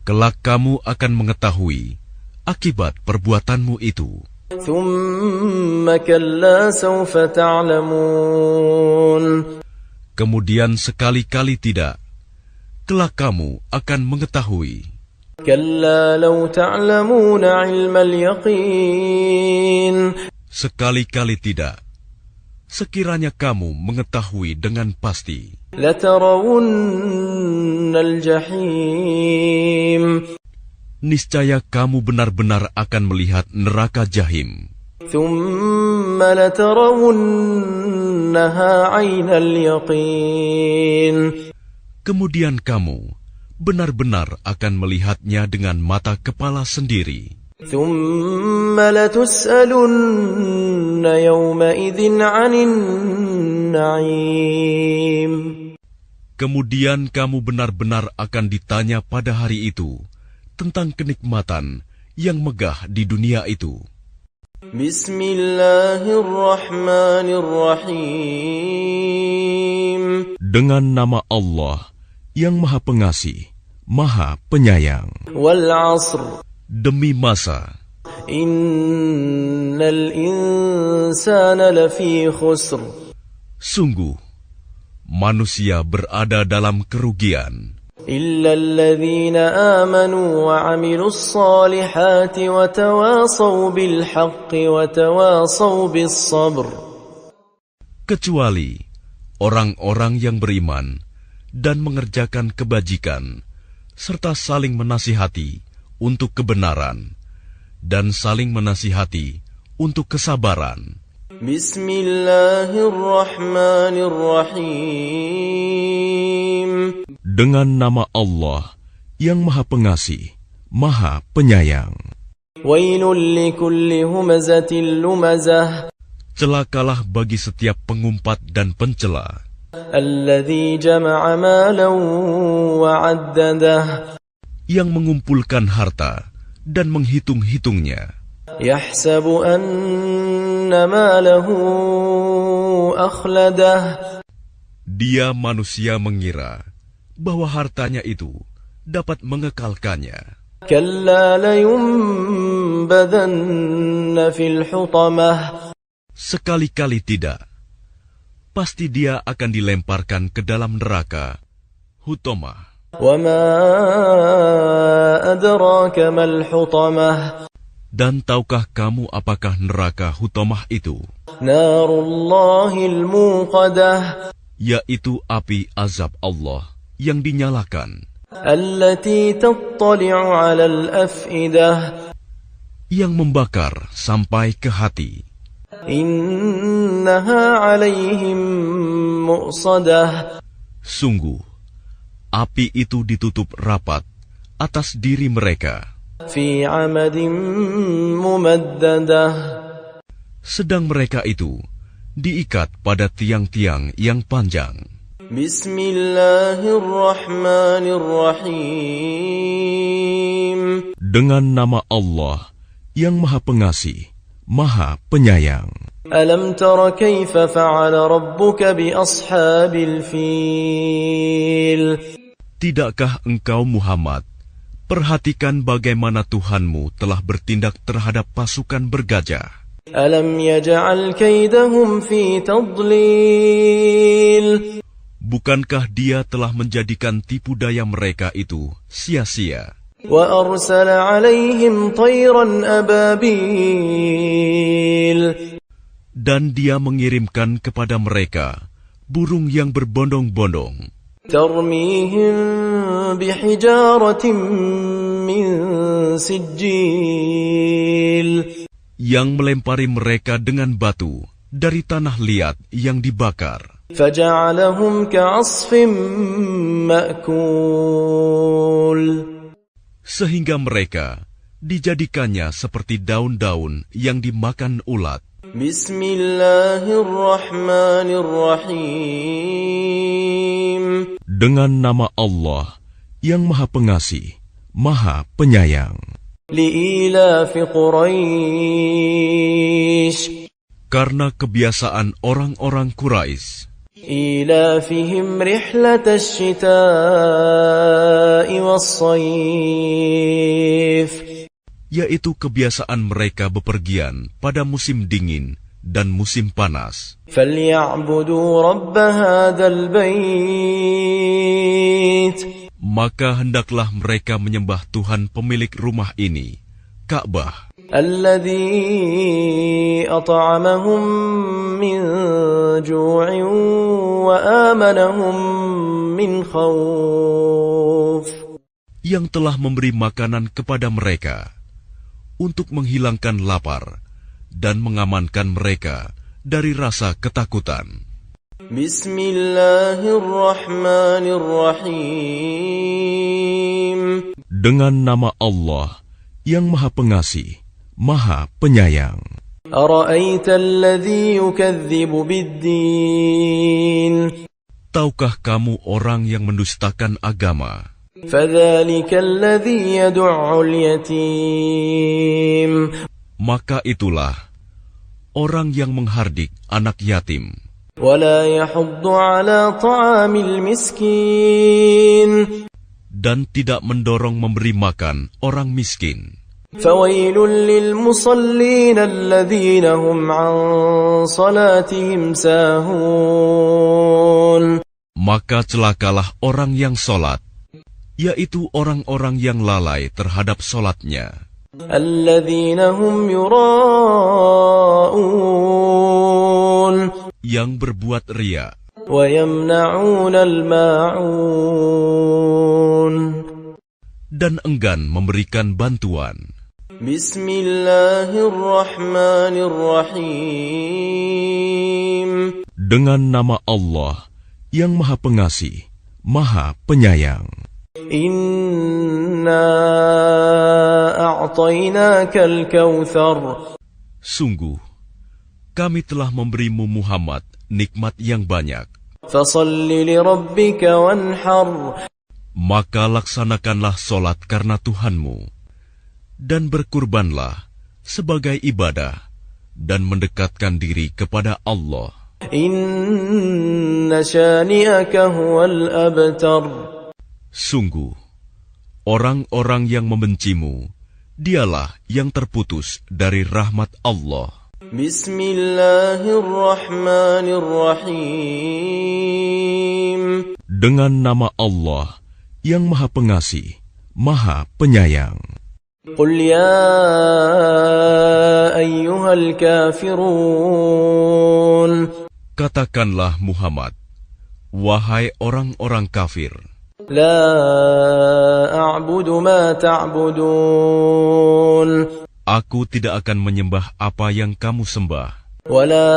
Kelak kamu akan mengetahui akibat perbuatanmu itu. ثم كلا سوف تعلمون Kemudian sekali-kali tidak. Kelak kamu akan mengetahui. كلا لو تعلمون علم اليقين Sekali-kali tidak. Sekiranya kamu mengetahui dengan pasti, لترون الجحيم niscaya kamu benar-benar akan melihat neraka Jahim. ثم لترونها عين اليقين Kemudian kamu benar-benar akan melihatnya dengan mata kepala sendiri. ثم لتسألن يومئذ عن النعيم Kemudian kamu benar-benar akan ditanya pada hari itu tentang kenikmatan yang megah di dunia itu. بسم الله الرحمن الرحيم Dengan nama Allah yang Maha Pengasih, Maha Penyayang. والعصر Demi masa, إن الإنسان لفي خسر sungguh manusia berada dalam kerugian, إلا الذين آمنوا وعملوا الصالحات وتواصوا بالحق وتواصوا بالصبر kecuali orang-orang yang beriman dan mengerjakan kebajikan, serta saling menasihati untuk kebenaran, dan saling menasihati untuk kesabaran. بسم الله الرحمن الرحيم Dengan nama Allah yang Maha Pengasih, Maha Penyayang. ويل لكل همزة لمزة Celakalah bagi setiap pengumpat dan pencela, الذي جمع مالا وعدده yang mengumpulkan harta dan menghitung-hitungnya. يحسب أن ماله أخلده Dia manusia mengira bahwa hartanya itu dapat mengekalkannya. كلا لينبذن في الحطمة Sekali-kali tidak. Pasti dia akan dilemparkan ke dalam neraka, Hutomah. وما أدراك ما الحطمة Dan tahukah kamu apakah neraka Hutomah itu? نار الله الموقدة Yaitu api azab Allah yang dinyalakan, التي تطلع على الأفئدة yang membakar sampai ke hati. إنها عليهم مؤصدة Sungguh, api itu ditutup rapat atas diri mereka, في عمد ممددة sedang mereka itu diikat pada tiang-tiang yang panjang. بسم الله الرحمن الرحيم Dengan nama Allah yang Maha Pengasih, Maha Penyayang. ألم تر كيف فعل ربك بأصحاب الفيل Tidakkah engkau Muhammad perhatikan bagaimana Tuhanmu telah bertindak terhadap pasukan bergajah? ألم يجعل كيدهم في تضليل Bukankah Dia telah menjadikan tipu daya mereka itu sia-sia? وأرسل عليهم طيرا أبابيل Dan Dia mengirimkan kepada mereka burung yang berbondong-bondong ترميهم بحجارة من سجيل yang melempari mereka dengan batu dari tanah liat yang dibakar, فجعلهم كعصف مأكول sehingga mereka dijadikannya seperti daun-daun yang dimakan ulat. بسم الله الرحمن الرحيم Dengan nama Allah yang Maha Pengasih, Maha Penyayang. لإيلاف قريش Karena kebiasaan orang-orang Quraisy, إيلافهم رحلة الشتاء والصيف yaitu kebiasaan mereka bepergian pada musim dingin dan musim panas. فليعبدوا رب هذا البيت Maka hendaklah mereka menyembah Tuhan pemilik rumah ini, Ka'bah, الذي أطعمهم من جوع وآمنهم من خوف yang telah memberi makanan kepada mereka untuk menghilangkan lapar dan mengamankan mereka dari rasa ketakutan. بسم الله الرحمن الرحيم Dengan nama Allah yang Maha Pengasih, Maha Penyayang. أرأيت الذي يكذب بالدين Tahukah kamu orang yang mendustakan agama? فذلك الذي يدع اليتيم Maka itulah orang yang menghardik anak yatim ولا يحض على طعام المسكين dan tidak mendorong memberi makan orang miskin. فويل للمصلين الذين هم عن صلاتهم ساهون Maka celakalah orang yang sholat, yaitu orang-orang yang lalai terhadap sholatnya, الذين هم يراءون yang berbuat riya ويمنعون الماعون dan enggan memberikan bantuan. بسم الله الرحمن الرحيم Dengan nama Allah yang Maha Pengasih, Maha Penyayang. إنا أعطيناك الكوثر Sungguh, kami telah memberimu Muhammad nikmat yang banyak. فصل لربك وانحر Maka laksanakanlah solat karena Tuhanmu, dan berkurbanlah sebagai ibadah, dan mendekatkan diri kepada Allah. إن شانئك هو الأبتر Sungguh, orang-orang yang membencimu, dialah yang terputus dari rahmat Allah. بسم الله الرحمن الرحيم Dengan nama Allah yang Maha Pengasih, Maha Penyayang. قل يا أيها الكافرون Katakanlah Muhammad, wahai orang-orang kafir, لا أعبد ما تعبدون aku tidak akan menyembah apa yang kamu sembah, ولا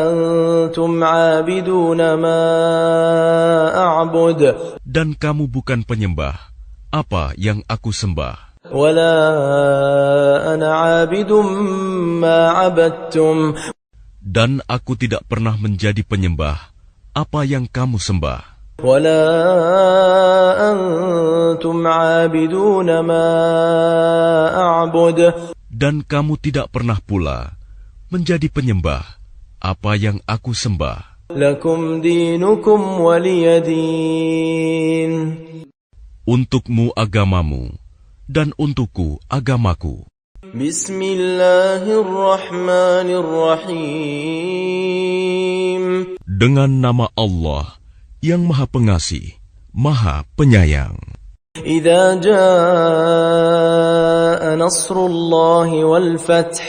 أنتم عابدون ما أعبد dan kamu bukan penyembah apa yang aku sembah, ولا أنا عابد ما عبدتم dan aku tidak pernah menjadi penyembah apa yang kamu sembah, ولا أنتم عابدون ما أعبد Dan kamu tidak pernah pula menjadi penyembah apa yang aku sembah. Lakum dinukum waliyadin. Untukmu agamamu, dan untukku agamaku. Bismillahirrahmanirrahim. Dengan nama Allah yang Maha Pengasih, Maha Penyayang. Idza jaa nasrullahi wal fath.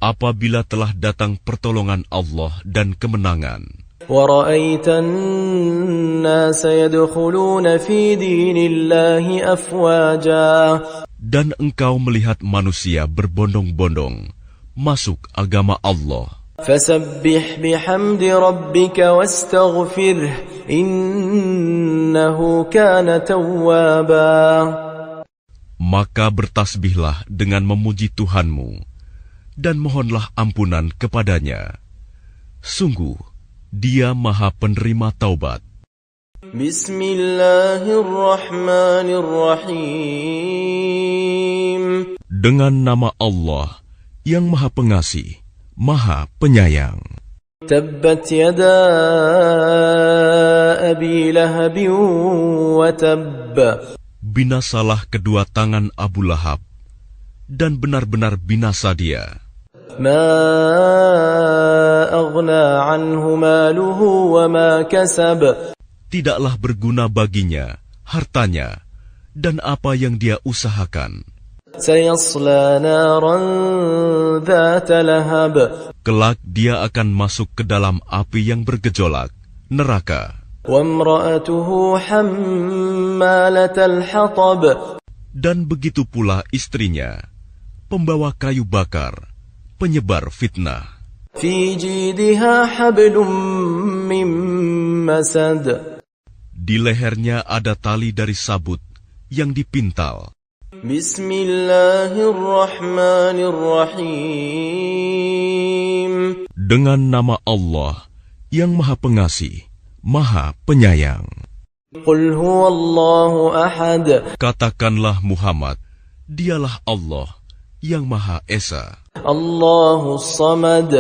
Apabila telah datang pertolongan Allah dan kemenangan. Wa ra'aitan nasa yadkhuluna fi dinillahi afwaja. Dan engkau melihat manusia berbondong-bondong masuk agama Allah. Fasabbih bihamdi rabbika wastaghfirh innahu kana tawwaba. Maka bertasbihlah dengan memuji Tuhanmu dan mohonlah ampunan kepadanya. Sungguh, Dia Maha Penerima Taubat. Bismillahirrahmanirrahim. Dengan nama Allah yang Maha Pengasih, Maha Penyayang. Tabbat yada Abi Lahab wa tabb. Binasalah kedua tangan Abu Lahab, dan benar-benar binasa dia. Ma aghna anhu maluhu wa ma kasab. Tidaklah berguna baginya hartanya dan apa yang dia usahakan. Sayasla naran dhata lahab. Kelak dia akan masuk ke dalam api yang bergejolak, neraka. Wa imra'atuhu hammalatal hatab. Dan begitu pula istrinya, pembawa kayu bakar, penyebar fitnah. Fi jidha hablum min masad. Di lehernya ada tali dari sabut yang dipintal. Bismillahirrahmanirrahim. Dengan nama Allah yang Maha Pengasih, Maha Penyayang. Qul huwallahu ahad. Katakanlah Muhammad, Dialah Allah yang Maha Esa. Allahus samad.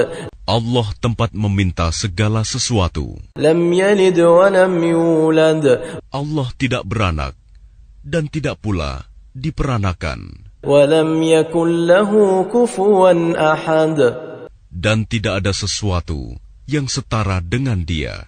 Allah tempat meminta segala sesuatu. Lam yalid wa lam yulad. Allah tidak beranak dan tidak pula diperanakan. Wa lam yakul lahu kufuwan ahad. Dan tidak ada sesuatu yang setara dengan Dia.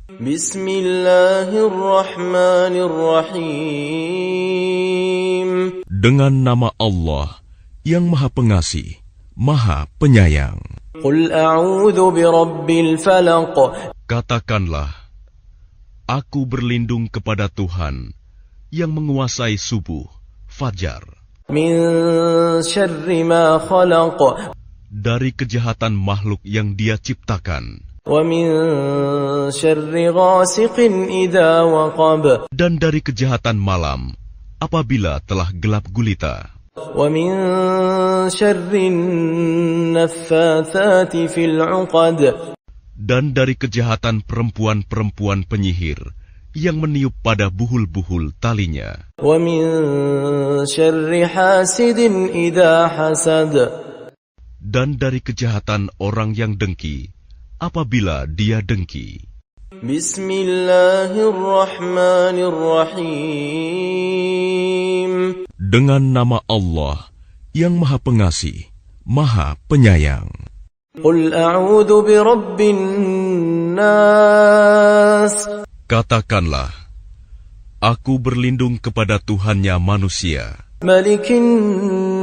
Bismillahirrahmanirrahim. Dengan nama Allah yang Maha Pengasih, Maha Penyayang. Qul a'udzu birabbil falaq. Katakanlah, aku berlindung kepada Tuhan yang menguasai subuh, fajar. Min syarri ma khalaq. Dari kejahatan makhluk yang Dia ciptakan. Wa min syarri ghasiqin idza waqab. Dan dari kejahatan malam apabila telah gelap gulita. Wa min syarri naffatsati fil 'uqad. Dan dari kejahatan perempuan-perempuan penyihir yang meniup pada buhul-buhul talinya. Wa min syarri hasidin idza hasad. Dan dari kejahatan orang yang dengki apabila dia dengki. Bismillahirrahmanirrahim. Dengan nama Allah yang Maha Pengasih, Maha Penyayang. Qul a'udzu birabbin nas. Katakanlah, aku berlindung kepada Tuhannya manusia. Malikin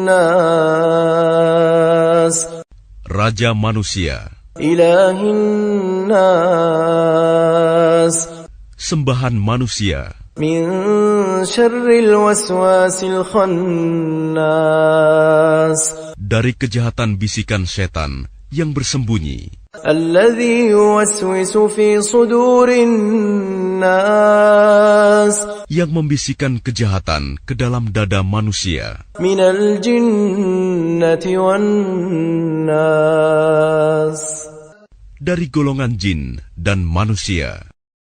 nas. Raja manusia. Ilahin nas. Sembahan manusia. Min syarril waswasil khannas. Dari kejahatan bisikan setan yang bersembunyi. Alladzi yuwaswisu fi sudurin nas. Yang membisikkan kejahatan ke dalam dada manusia. Minal jinnati wan nas. Dari golongan jin dan manusia.